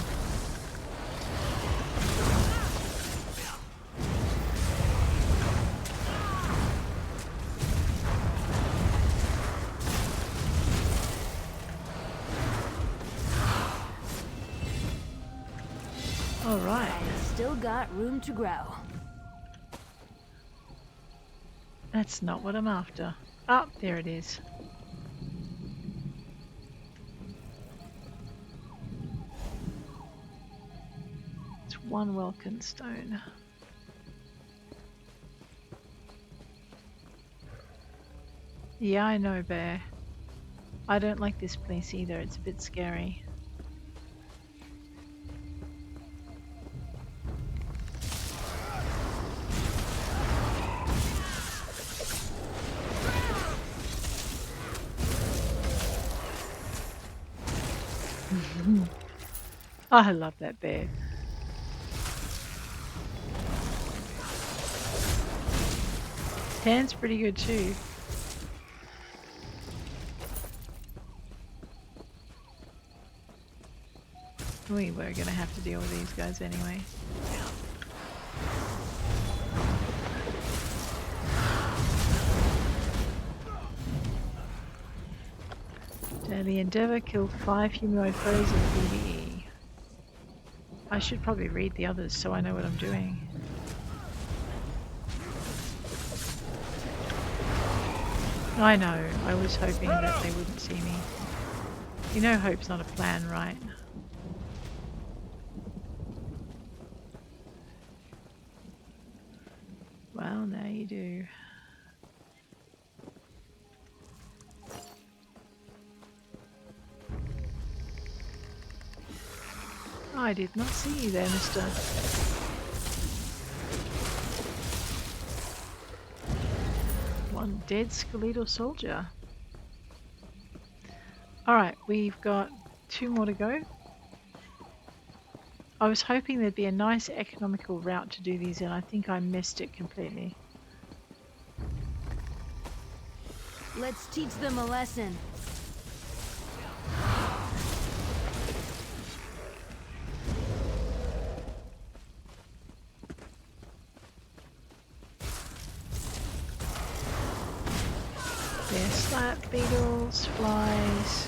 Alright. Still got room to grow. That's not what I'm after. Oh, there it is. It's one Welkin stone. Yeah, I know, Bear. I don't like this place either. It's a bit scary. I love that bear. Tan's pretty good too. We were going to have to deal with these guys anyway. Daily Endeavour killed 5 humanoid foes in PvE. I should probably read the others so I know what I'm doing. I know, I was hoping that they wouldn't see me. You know hope's not a plan, right? Well, now you do. I did not see you there, mister. One dead skeletal soldier. Alright, we've got 2 more to go. I was hoping there'd be a nice economical route to do these in. I think I missed it completely. Let's teach them a lesson. Slap beetles, flies.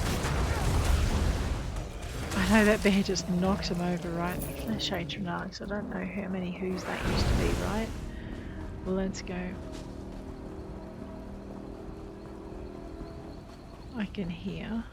I know that bear just knocks him over, right? Flesh Atronarchs. I don't know how many who's that used to be, right? Well, let's go. I can hear.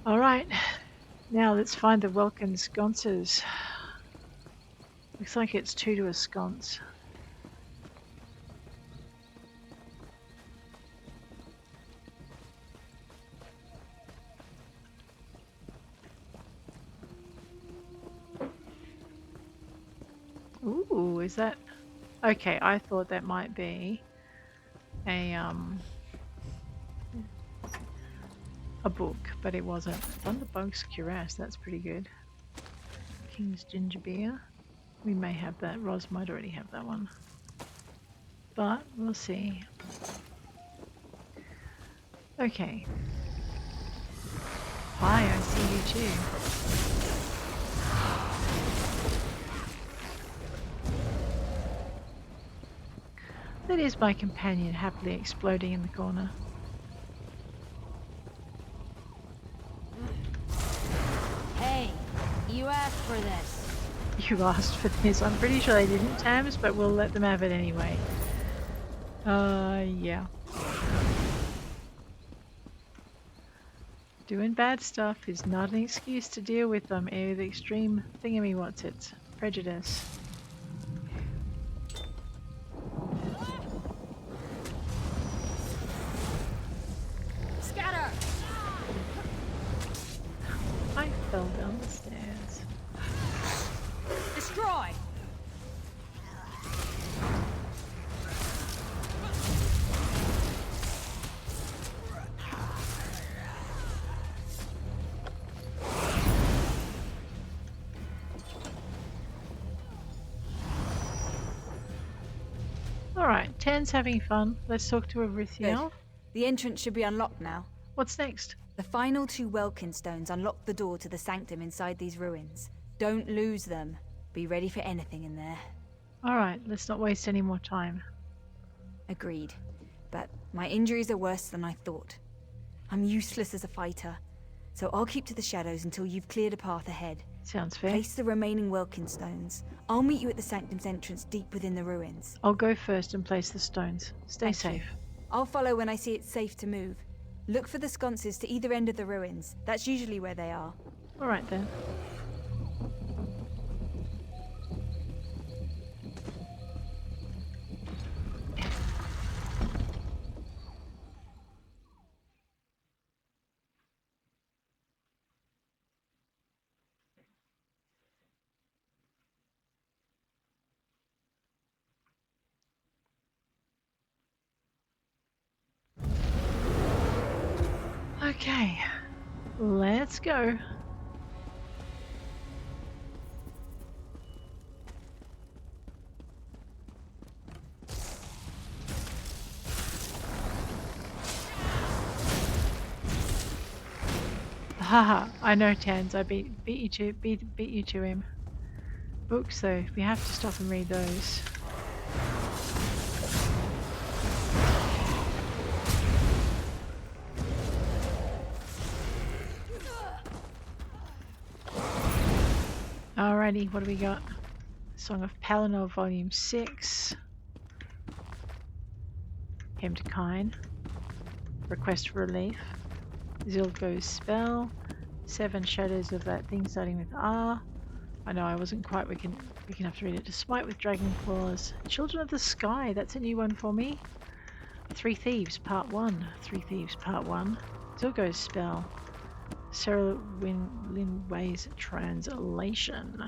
Alright, now let's find the Welkin sconces. Looks like it's 2 to a sconce. Ooh, is that... Okay, I thought that might be a book, but it wasn't. Thunderbunk's Cuirass, that's pretty good. King's Ginger Beer. We may have that. Ros might already have that one. But we'll see. Okay. Hi, I see you too. That is my companion happily exploding in the corner. Hey, you asked for this. You asked for this. I'm pretty sure they didn't, Tams, but we'll let them have it anyway. Yeah. Doing bad stuff is not an excuse to deal with them. The extreme thingamywhat's-it. Prejudice. Scatter! I fell down the stairs. Destroy! Alright, Ten's having fun. Let's talk to Arithiel. The entrance should be unlocked now. What's next? The final 2 Welkin stones unlock the door to the sanctum inside these ruins. Don't lose them. Be ready for anything in there. Alright, let's not waste any more time. Agreed. But my injuries are worse than I thought. I'm useless as a fighter, so I'll keep to the shadows until you've cleared a path ahead. Sounds fair. Place the remaining Welkin stones. I'll meet you at the sanctum's entrance deep within the ruins. I'll go first and place the stones. Stay Thank safe. you. I'll follow when I see it's safe to move. Look for the sconces to either end of the ruins. That's usually where they are. Alright then. Okay, let's go. Haha, I know Tans, I beat you to him. Books though, we have to stop and read those. Alrighty, what do we got? Song of Palinor, Volume 6. Hymn to Kine. Request for Relief. Zilgo's Spell. 7 Shadows of that thing starting with R. I know I wasn't quite, we can have to read it. Despite with Dragon Claws. Children of the Sky, that's a new one for me. 3 Thieves, Part 1. 3 Thieves, Part 1. Zilgo's Spell. Sarah Linway's translation.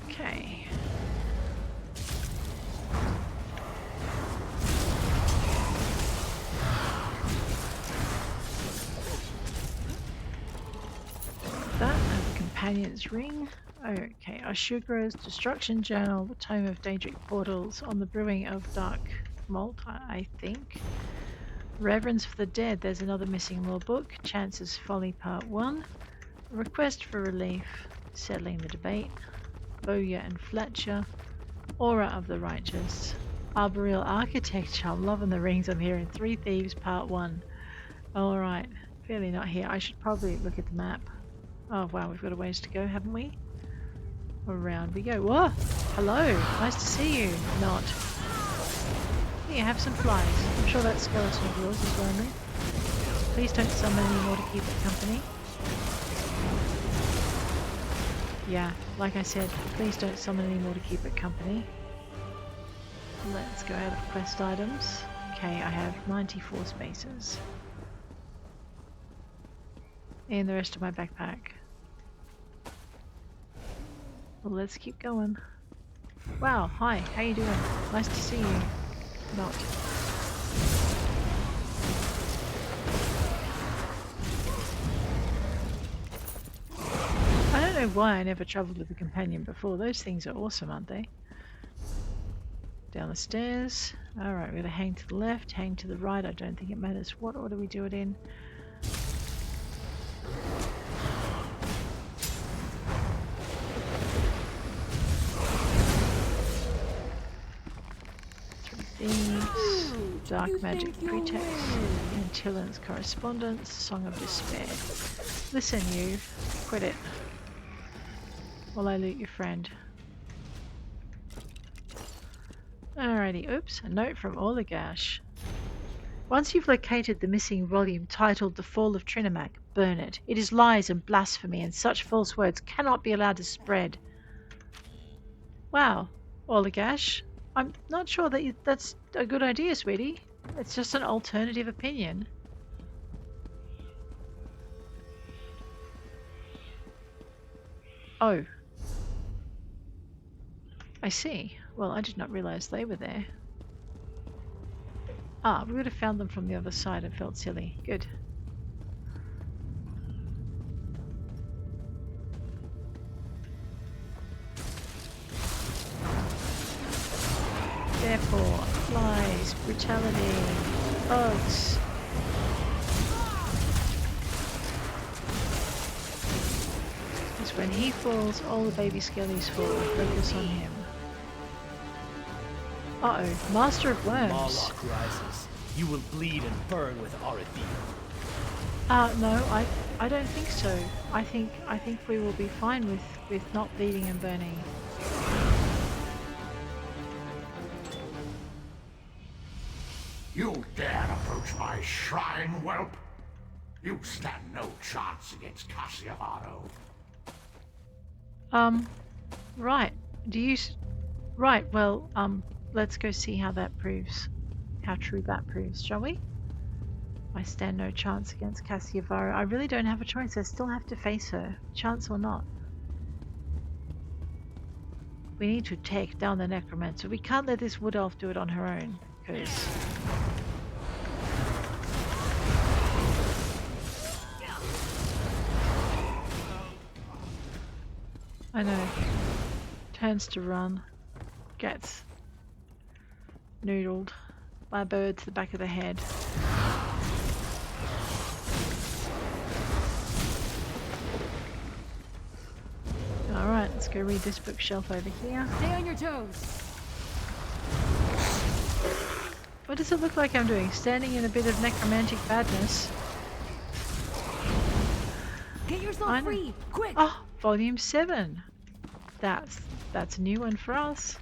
Okay. That and the Companion's Ring. Okay, Ashugra's Destruction Journal, the Tome of Daedric Portals, on the Brewing of Dark Malt, I think. Reverence for the Dead, there's another missing lorebook. Chance's Folly Part 1. Request for Relief, Settling the Debate. Bowyer and Fletcher. Aura of the Righteous. Arboreal Architecture, I'm loving the rings I'm hearing. 3 Thieves Part 1. Alright, clearly not here. I should probably look at the map. Oh wow, we've got a ways to go, haven't we? Around we go. Whoa! Hello! Nice to see you. Not. Here, have some flies. I'm sure that skeleton of yours is lonely. Please don't summon any more to keep it company. Yeah, like I said, please don't summon any more to keep it company. Let's go out of quest items. Okay, I have 94 spaces. And the rest of my backpack. Well, let's keep going. Wow, hi, how you doing? Nice to see you. Not. know why I never travelled with a companion before. Those things are awesome, aren't they? Down the stairs. Alright, we're going to hang to the left, hang to the right. I don't think it matters what order we do it in. Thieves, Dark Magic Pretext, Antillan's Correspondence, Song of Despair. Listen, you. Quit it. While I loot your friend. Alrighty, oops, a note from Orlagash. Once you've located the missing volume titled The Fall of Trinimac, burn it. It is lies and blasphemy, and such false words cannot be allowed to spread. Wow, Orlagash. I'm not sure that that's a good idea, sweetie. It's just an alternative opinion. Oh. I see. Well, I did not realize they were there. Ah, we would have found them from the other side and felt silly. Good. Therefore, flies, brutality, bugs. Because when he falls, all the baby skellies fall. Focus on him. Uh-oh, Master of Worms. Moloch rises. You will bleed and burn with Arithiel. No, I don't think so. I think we will be fine with not bleeding and burning. You dare approach my shrine, whelp? You stand no chance against Cassiavaro. Right. Right, well, let's go see how that proves. How true that proves, shall we? I stand no chance against Cassiavaro. I really don't have a choice. I still have to face her, chance or not. We need to take down the necromancer. We can't let this wood elf do it on her own, because... I know. Turns to run. Gets noodled by a bird to the back of the head. Alright, let's go read this bookshelf over here. Stay on your toes. What does it look like I'm doing? Standing in a bit of necromantic badness. Get yourself free, quick! Oh, volume 7. That's a new one for us.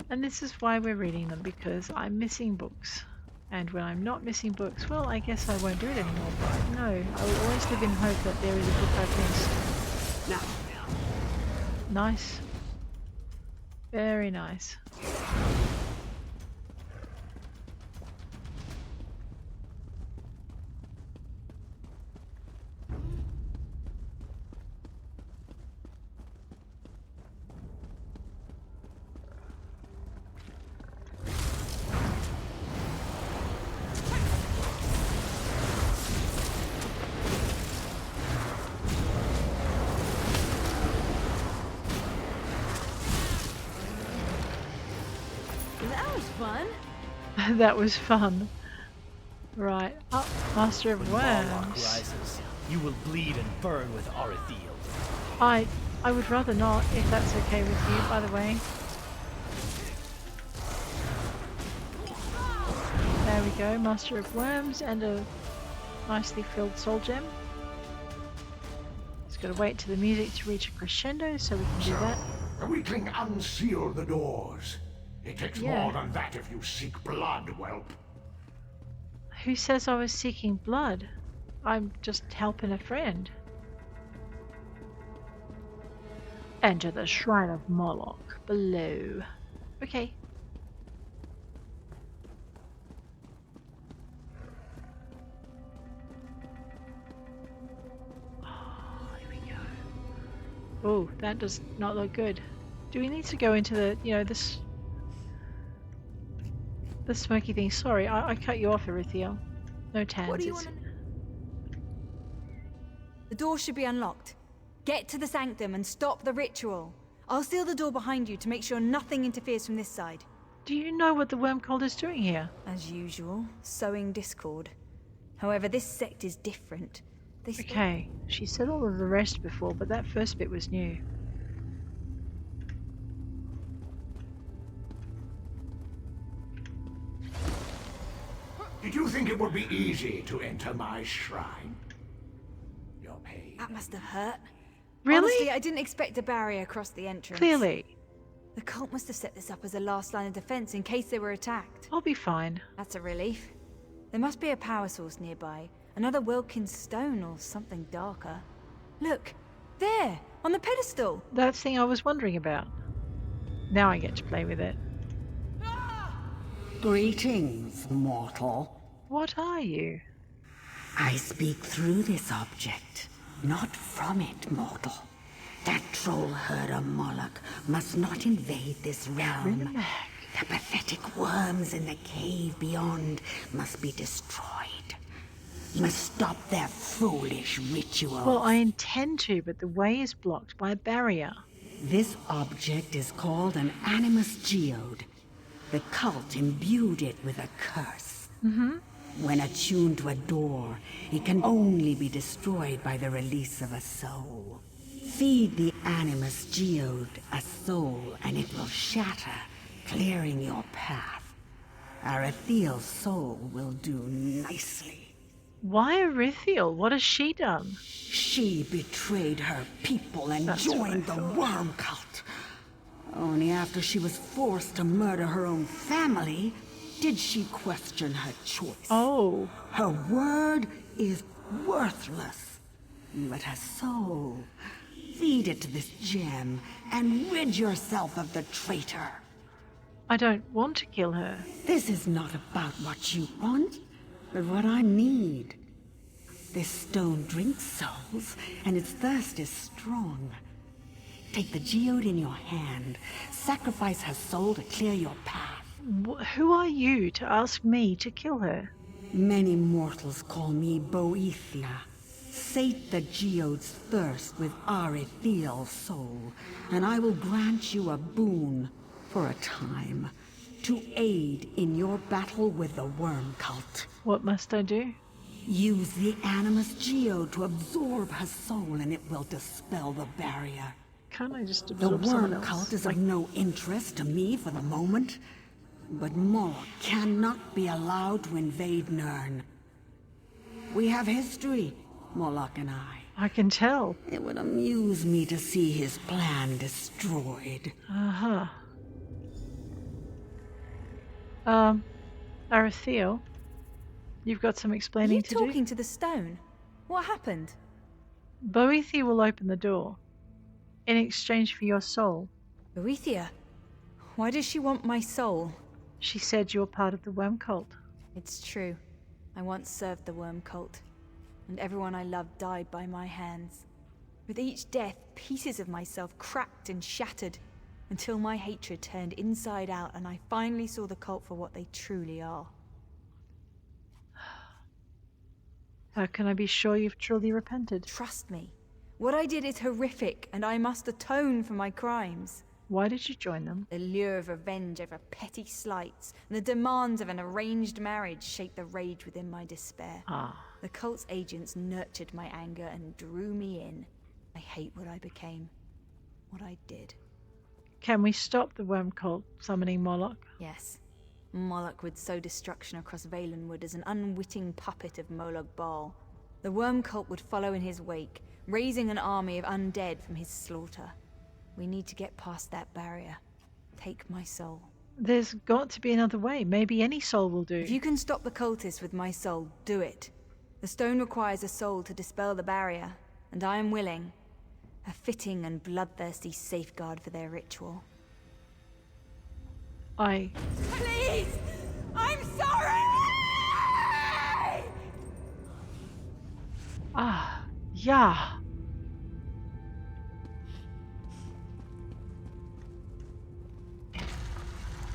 And this is why we're reading them, because I'm missing books. And when I'm not missing books, well, I guess I won't do it anymore. But no, I will always live in hope that there is a book I've missed. Now. Nice. Very nice. That was fun. Right. Oh, Master of Worms. You will bleed and burn with Arithiel. I would rather not, if that's okay with you, by the way. There we go, Master of Worms and a nicely filled soul gem. Just gotta wait till the music to reach a crescendo so we can do that. The weakling unseal the doors. It takes more than that if you seek blood, whelp. Who says I was seeking blood? I'm just helping a friend. Enter the Shrine of Moloch below. Okay. Oh, here we go. Oh, that does not look good. Do we need to go into the, the smoky thing? Sorry, I cut you off, Arithiel. No tans. What do you want to... The door should be unlocked. Get to the sanctum and stop the ritual. I'll seal the door behind you to make sure nothing interferes from this side. Do you know what the worm cult is doing here? As usual, sowing discord. However, this sect is different. Okay, she said all of the rest before, but that first bit was new. Did you think it would be easy to enter my shrine? Your pain. That must have hurt. Really? Honestly, I didn't expect a barrier across the entrance. Clearly. The cult must have set this up as a last line of defense in case they were attacked. I'll be fine. That's a relief. There must be a power source nearby. Another Wilkins stone or something darker. Look! There! On the pedestal! That thing I was wondering about. Now I get to play with it. Greetings, mortal. What are you? I speak through this object, not from it, mortal. That troll herder Moloch must not invade this realm. The pathetic worms in the cave beyond must be destroyed. You must stop their foolish rituals. Well, I intend to, but the way is blocked by a barrier. This object is called an Animus Geode. The cult imbued it with a curse. When attuned to a door, it can only be destroyed by the release of a soul. Feed the Animus Geode a soul and it will shatter, clearing your path. Arithiel's soul will do nicely. Why Arithiel? What has she done? She betrayed her people and joined the worm cult. Only after she was forced to murder her own family did she question her choice. Oh. Her word is worthless. But her soul, feed it to this gem and rid yourself of the traitor. I don't want to kill her. This is not about what you want, but what I need. This stone drinks souls, and its thirst is strong. Take the geode in your hand, sacrifice her soul to clear your path. Who are you to ask me to kill her? Many mortals call me Boethia. Sate the geode's thirst with Arithiel's soul, and I will grant you a boon for a time to aid in your battle with the worm cult. What must I do? Use the Animus Geode to absorb her soul, and it will dispel the barrier. Can't I just absorb the someone worm else? cult is of no interest to me for the moment, but Moloch cannot be allowed to invade Nirn. We have history, Moloch and I. I can tell. It would amuse me to see his plan destroyed. Arithiel, you've got some explaining to do. Are you talking to the stone? What happened? Boethia will open the door in exchange for your soul. Boethia? Why does she want my soul? She said you're part of the worm cult. It's true. I once served the worm cult, and everyone I loved died by my hands. With each death, pieces of myself cracked and shattered, until my hatred turned inside out and I finally saw the cult for what they truly are. How can I be sure you've truly repented? Trust me. What I did is horrific, and I must atone for my crimes. Why did you join them? The lure of revenge over petty slights and the demands of an arranged marriage shaped the rage within my despair. The cult's agents nurtured my anger and drew me in. I hate what I became. What I did. Can we stop the worm cult summoning Moloch? Yes. Moloch would sow destruction across Valenwood as an unwitting puppet of Molag Bal. The worm cult would follow in his wake, raising an army of undead from his slaughter. We need to get past that barrier. Take my soul. There's got to be another way. Maybe any soul will do. If you can stop the cultists with my soul, do it. The stone requires a soul to dispel the barrier, and I am willing. A fitting and bloodthirsty safeguard for their ritual. Please! I'm sorry! Yeah.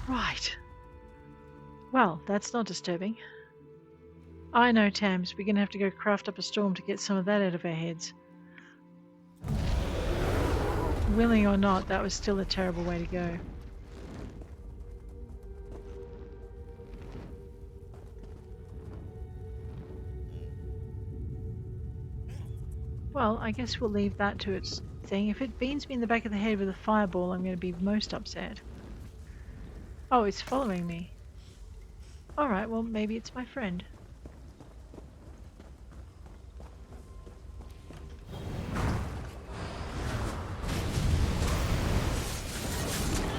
Right. Well, that's not disturbing. I know, Tams. We're gonna have to go craft up a storm to get some of that out of our heads. willing or not, that was still a terrible way to go. Well, I guess we'll leave that to its thing. If it beans me in the back of the head with a fireball, I'm going to be most upset. Oh, it's following me. Alright, well, maybe it's my friend.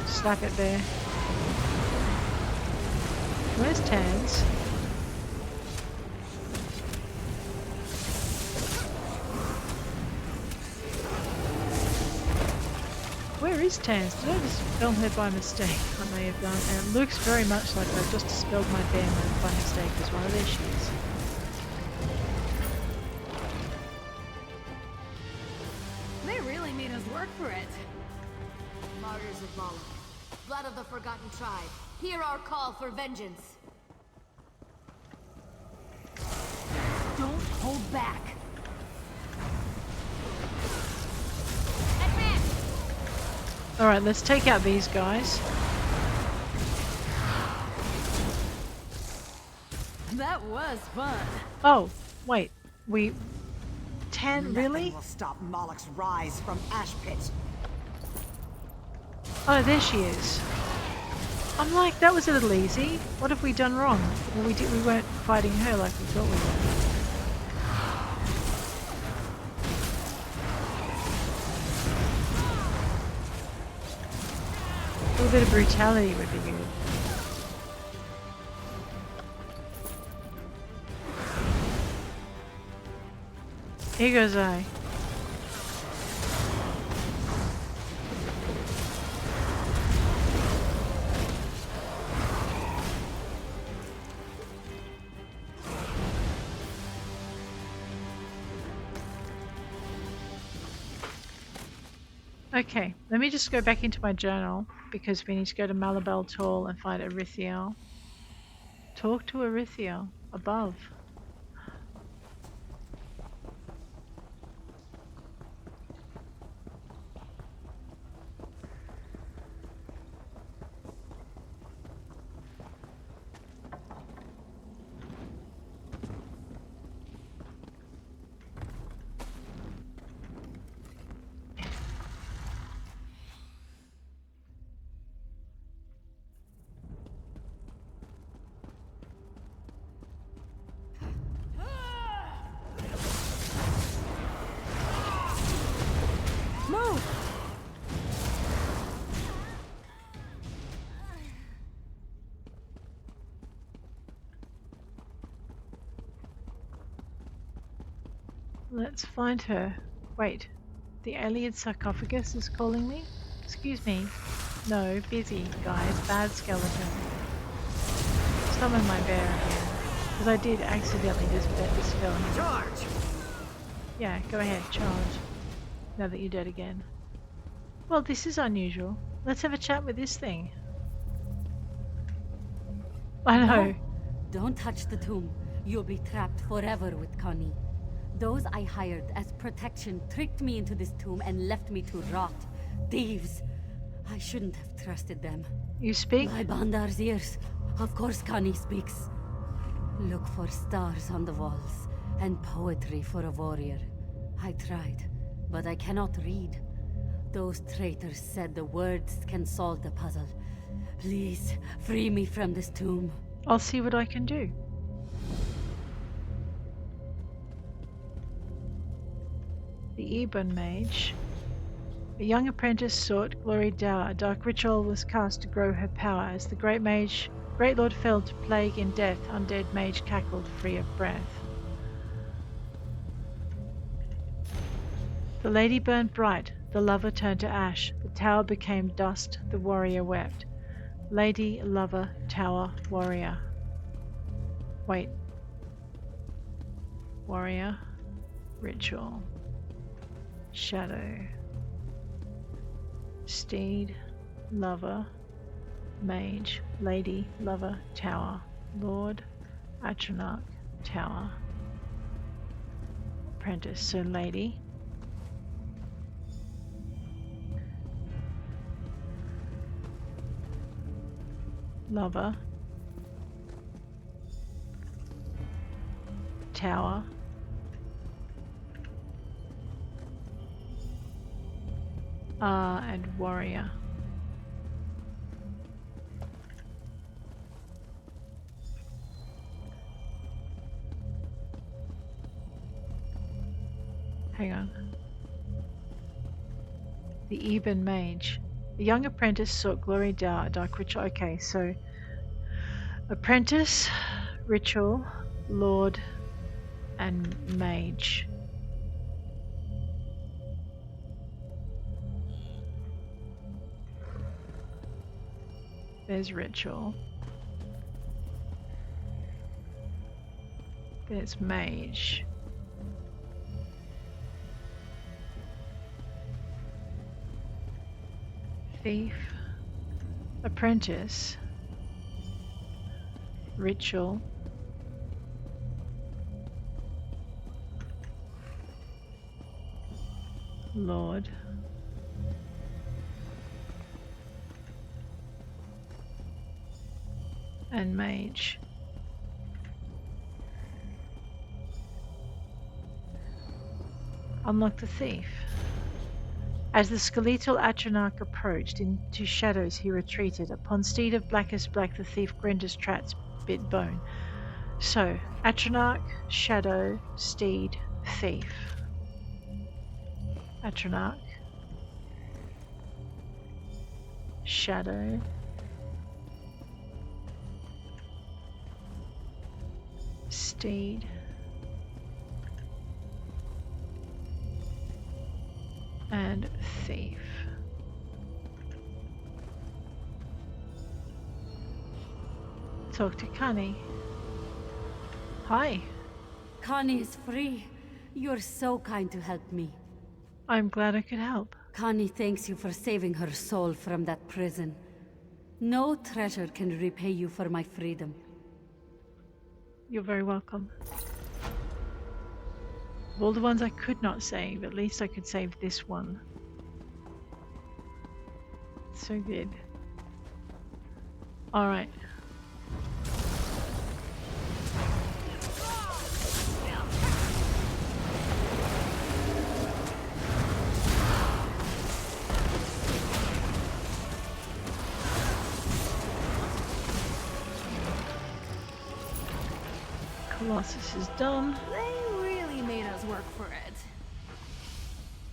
Slap it there. Where's Tans? Where is Tans? Did I just spell her by mistake? I may have done. And it looks very much like I've just spelled my bear name by mistake as well. There she is. They really made us work for it. Martyrs of Moloch, blood of the forgotten tribe, hear our call for vengeance. Don't hold back. Alright, let's take out these guys. That was fun. Oh, wait. Really? Nothing will stop Moloch's rise from Ash Pit. Oh, there she is. I'm like, that was a little easy. What have we done wrong? Well, we weren't fighting her like we thought we were. A little bit of brutality would be good. Here goes I. Okay, let me just go back into my journal because we need to go to Malabal Tor and find Arithiel. Talk to Arithiel above. Let's find her. Wait, the alien sarcophagus is calling me? Excuse me. No, busy, guys. Bad skeleton. Summon my bear again. Because I did accidentally dispel him. Charge! Yeah, go ahead, charge. Now that you're dead again. Well, this is unusual. Let's have a chat with this thing. I know. No, don't touch the tomb. You'll be trapped forever with Connie. Those I hired as protection tricked me into this tomb and left me to rot. Thieves! I shouldn't have trusted them. You speak? My Bandar's ears. Of course Connie speaks. Look for stars on the walls, and poetry for a warrior. I tried, but I cannot read. Those traitors said the words can solve the puzzle. Please, free me from this tomb. I'll see what I can do. The Ebon Mage. A young apprentice sought glory dower. A dark ritual was cast to grow her power. As the great lord fell to plague and death, undead mage cackled free of breath. The lady burned bright, the lover turned to ash. The tower became dust, the warrior wept. Lady, lover, tower, warrior. Wait. Warrior, ritual. Shadow, steed, lover, mage, lady, lover, tower, lord, atronach, tower, apprentice, so lady. Lover. Tower. And warrior. Hang on. The Eben Mage. A young apprentice sought glory, dark ritual. Okay, so apprentice, ritual, lord, and mage. There's ritual. There's mage. Thief. Apprentice. Ritual. Lord. And mage. Unlock the thief. As the skeletal Atronach approached, into shadows he retreated. Upon steed of blackest black, the thief grinned as trats bit bone. So, Atronach, shadow, steed, thief. Atronach. Shadow. Steed. And thief. Talk to Connie. Hi. Connie is free. You're so kind to help me. I'm glad I could help. Connie thanks you for saving her soul from that prison. No treasure can repay you for my freedom. You're very welcome. Of all the ones I could not save, at least I could save this one. So good. Alright. Colossus is done. They really made us work for it.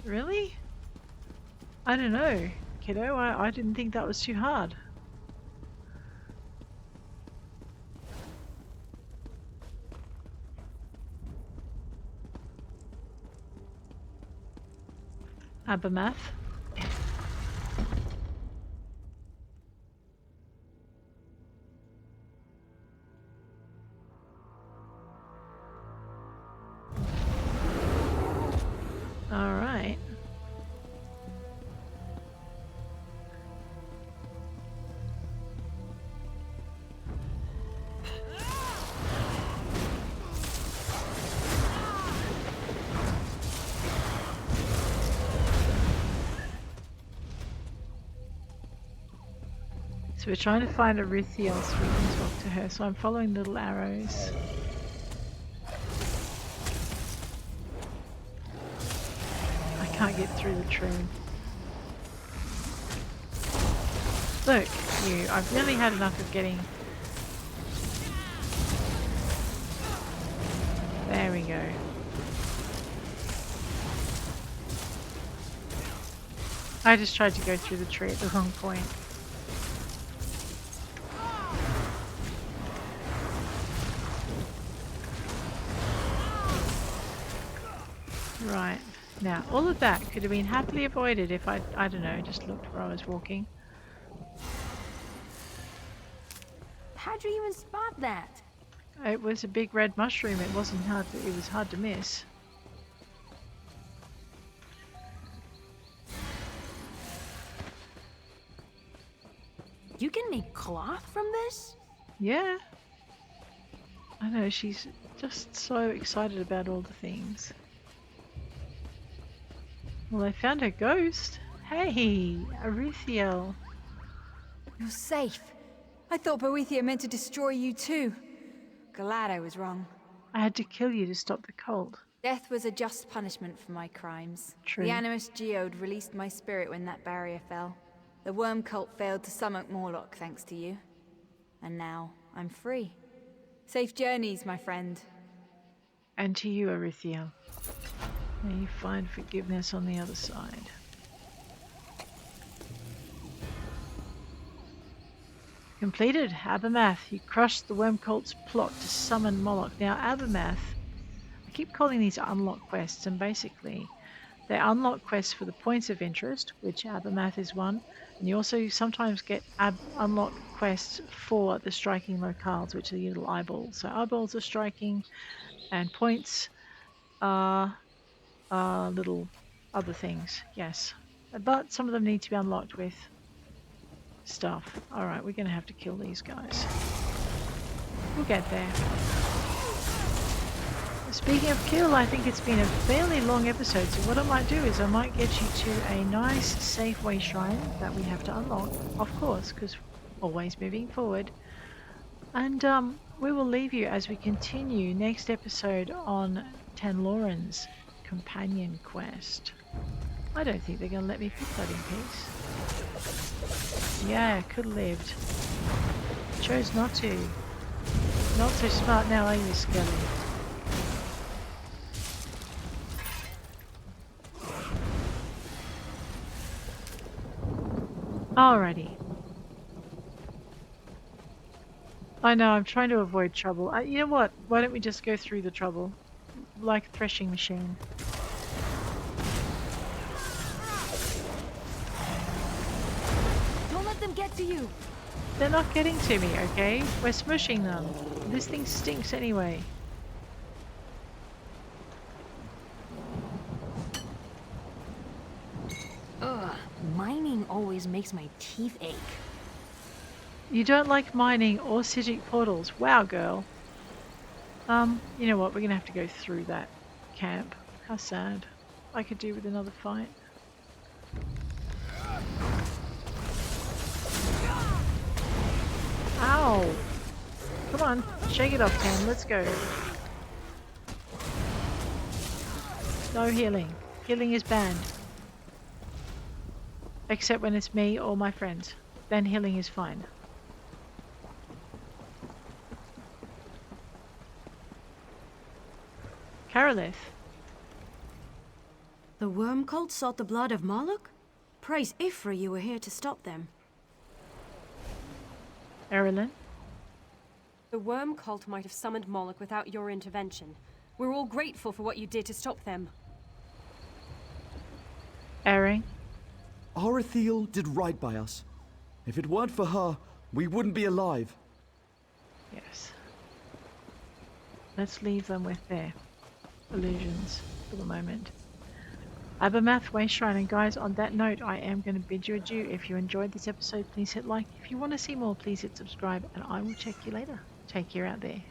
Really? I don't know, kiddo. I didn't think that was too hard. Abamath. All right. So we're trying to find Arithiel so we can talk to her. So I'm following little arrows. I can't get through the tree. Look, you. I've really had enough of getting... There we go. I just tried to go through the tree at the wrong point. Right. Now, all of that could have been happily avoided if I don't know, just looked where I was walking. How'd you even spot that? It was a big red mushroom. It wasn't hard. It was hard to miss. You can make cloth from this? Yeah. I know, she's just so excited about all the things. Well, I found her ghost. Hey, Arithiel. You're safe. I thought Boethia meant to destroy you too. Glad I was wrong. I had to kill you to stop the cult. Death was a just punishment for my crimes. True. The Animus Geode released my spirit when that barrier fell. The worm cult failed to summon Morlock thanks to you. And now I'm free. Safe journeys, my friend. And to you, Arithiel. May you find forgiveness on the other side. Completed. Abamath. You crushed the worm cult's plot to summon Moloch. Now, Abamath, I keep calling these unlock quests, and basically they unlock quests for the points of interest, which Abamath is one, and you also sometimes get unlock quests for the striking locales, which are the little eyeballs. So eyeballs are striking, and points are little other things, yes. But some of them need to be unlocked with stuff. Alright, we're going to have to kill these guys. We'll get there. Speaking of kill, I think it's been a fairly long episode, so what I might do is I might get you to a nice, safe Wayshrine that we have to unlock, of course, because always moving forward. And we will leave you as we continue next episode on Tanlorin's companion quest. I don't think they're going to let me put that in peace. Yeah, could have lived. Chose not to. Not so smart now, are you, Skelly? Alrighty. I know, I'm trying to avoid trouble. You know what? Why don't we just go through the trouble? Like a threshing machine. Don't let them get to you. They're not getting to me, okay? We're smushing them. This thing stinks anyway. Ugh, mining always makes my teeth ache. You don't like mining or Psijic portals. Wow, girl. You know what? We're gonna have to go through that camp. How sad. I could do with another fight. Ow! Come on, shake it off, Tam. Let's go. No healing. Healing is banned. Except when it's me or my friends. Then healing is fine. Carolith. The worm cult sought the blood of Moloch? Praise Ifra you were here to stop them. Erilyn? The worm cult might have summoned Moloch without your intervention. We're all grateful for what you did to stop them. Erin? Arithiel did right by us. If it weren't for her, we wouldn't be alive. Yes. Let's leave them with their illusions for the moment. Abamath, Wayshrine, and guys, on that note, I am going to bid you adieu. If you enjoyed this episode, please hit like. If you want to see more, please hit subscribe, and I will check you later. Take care out there.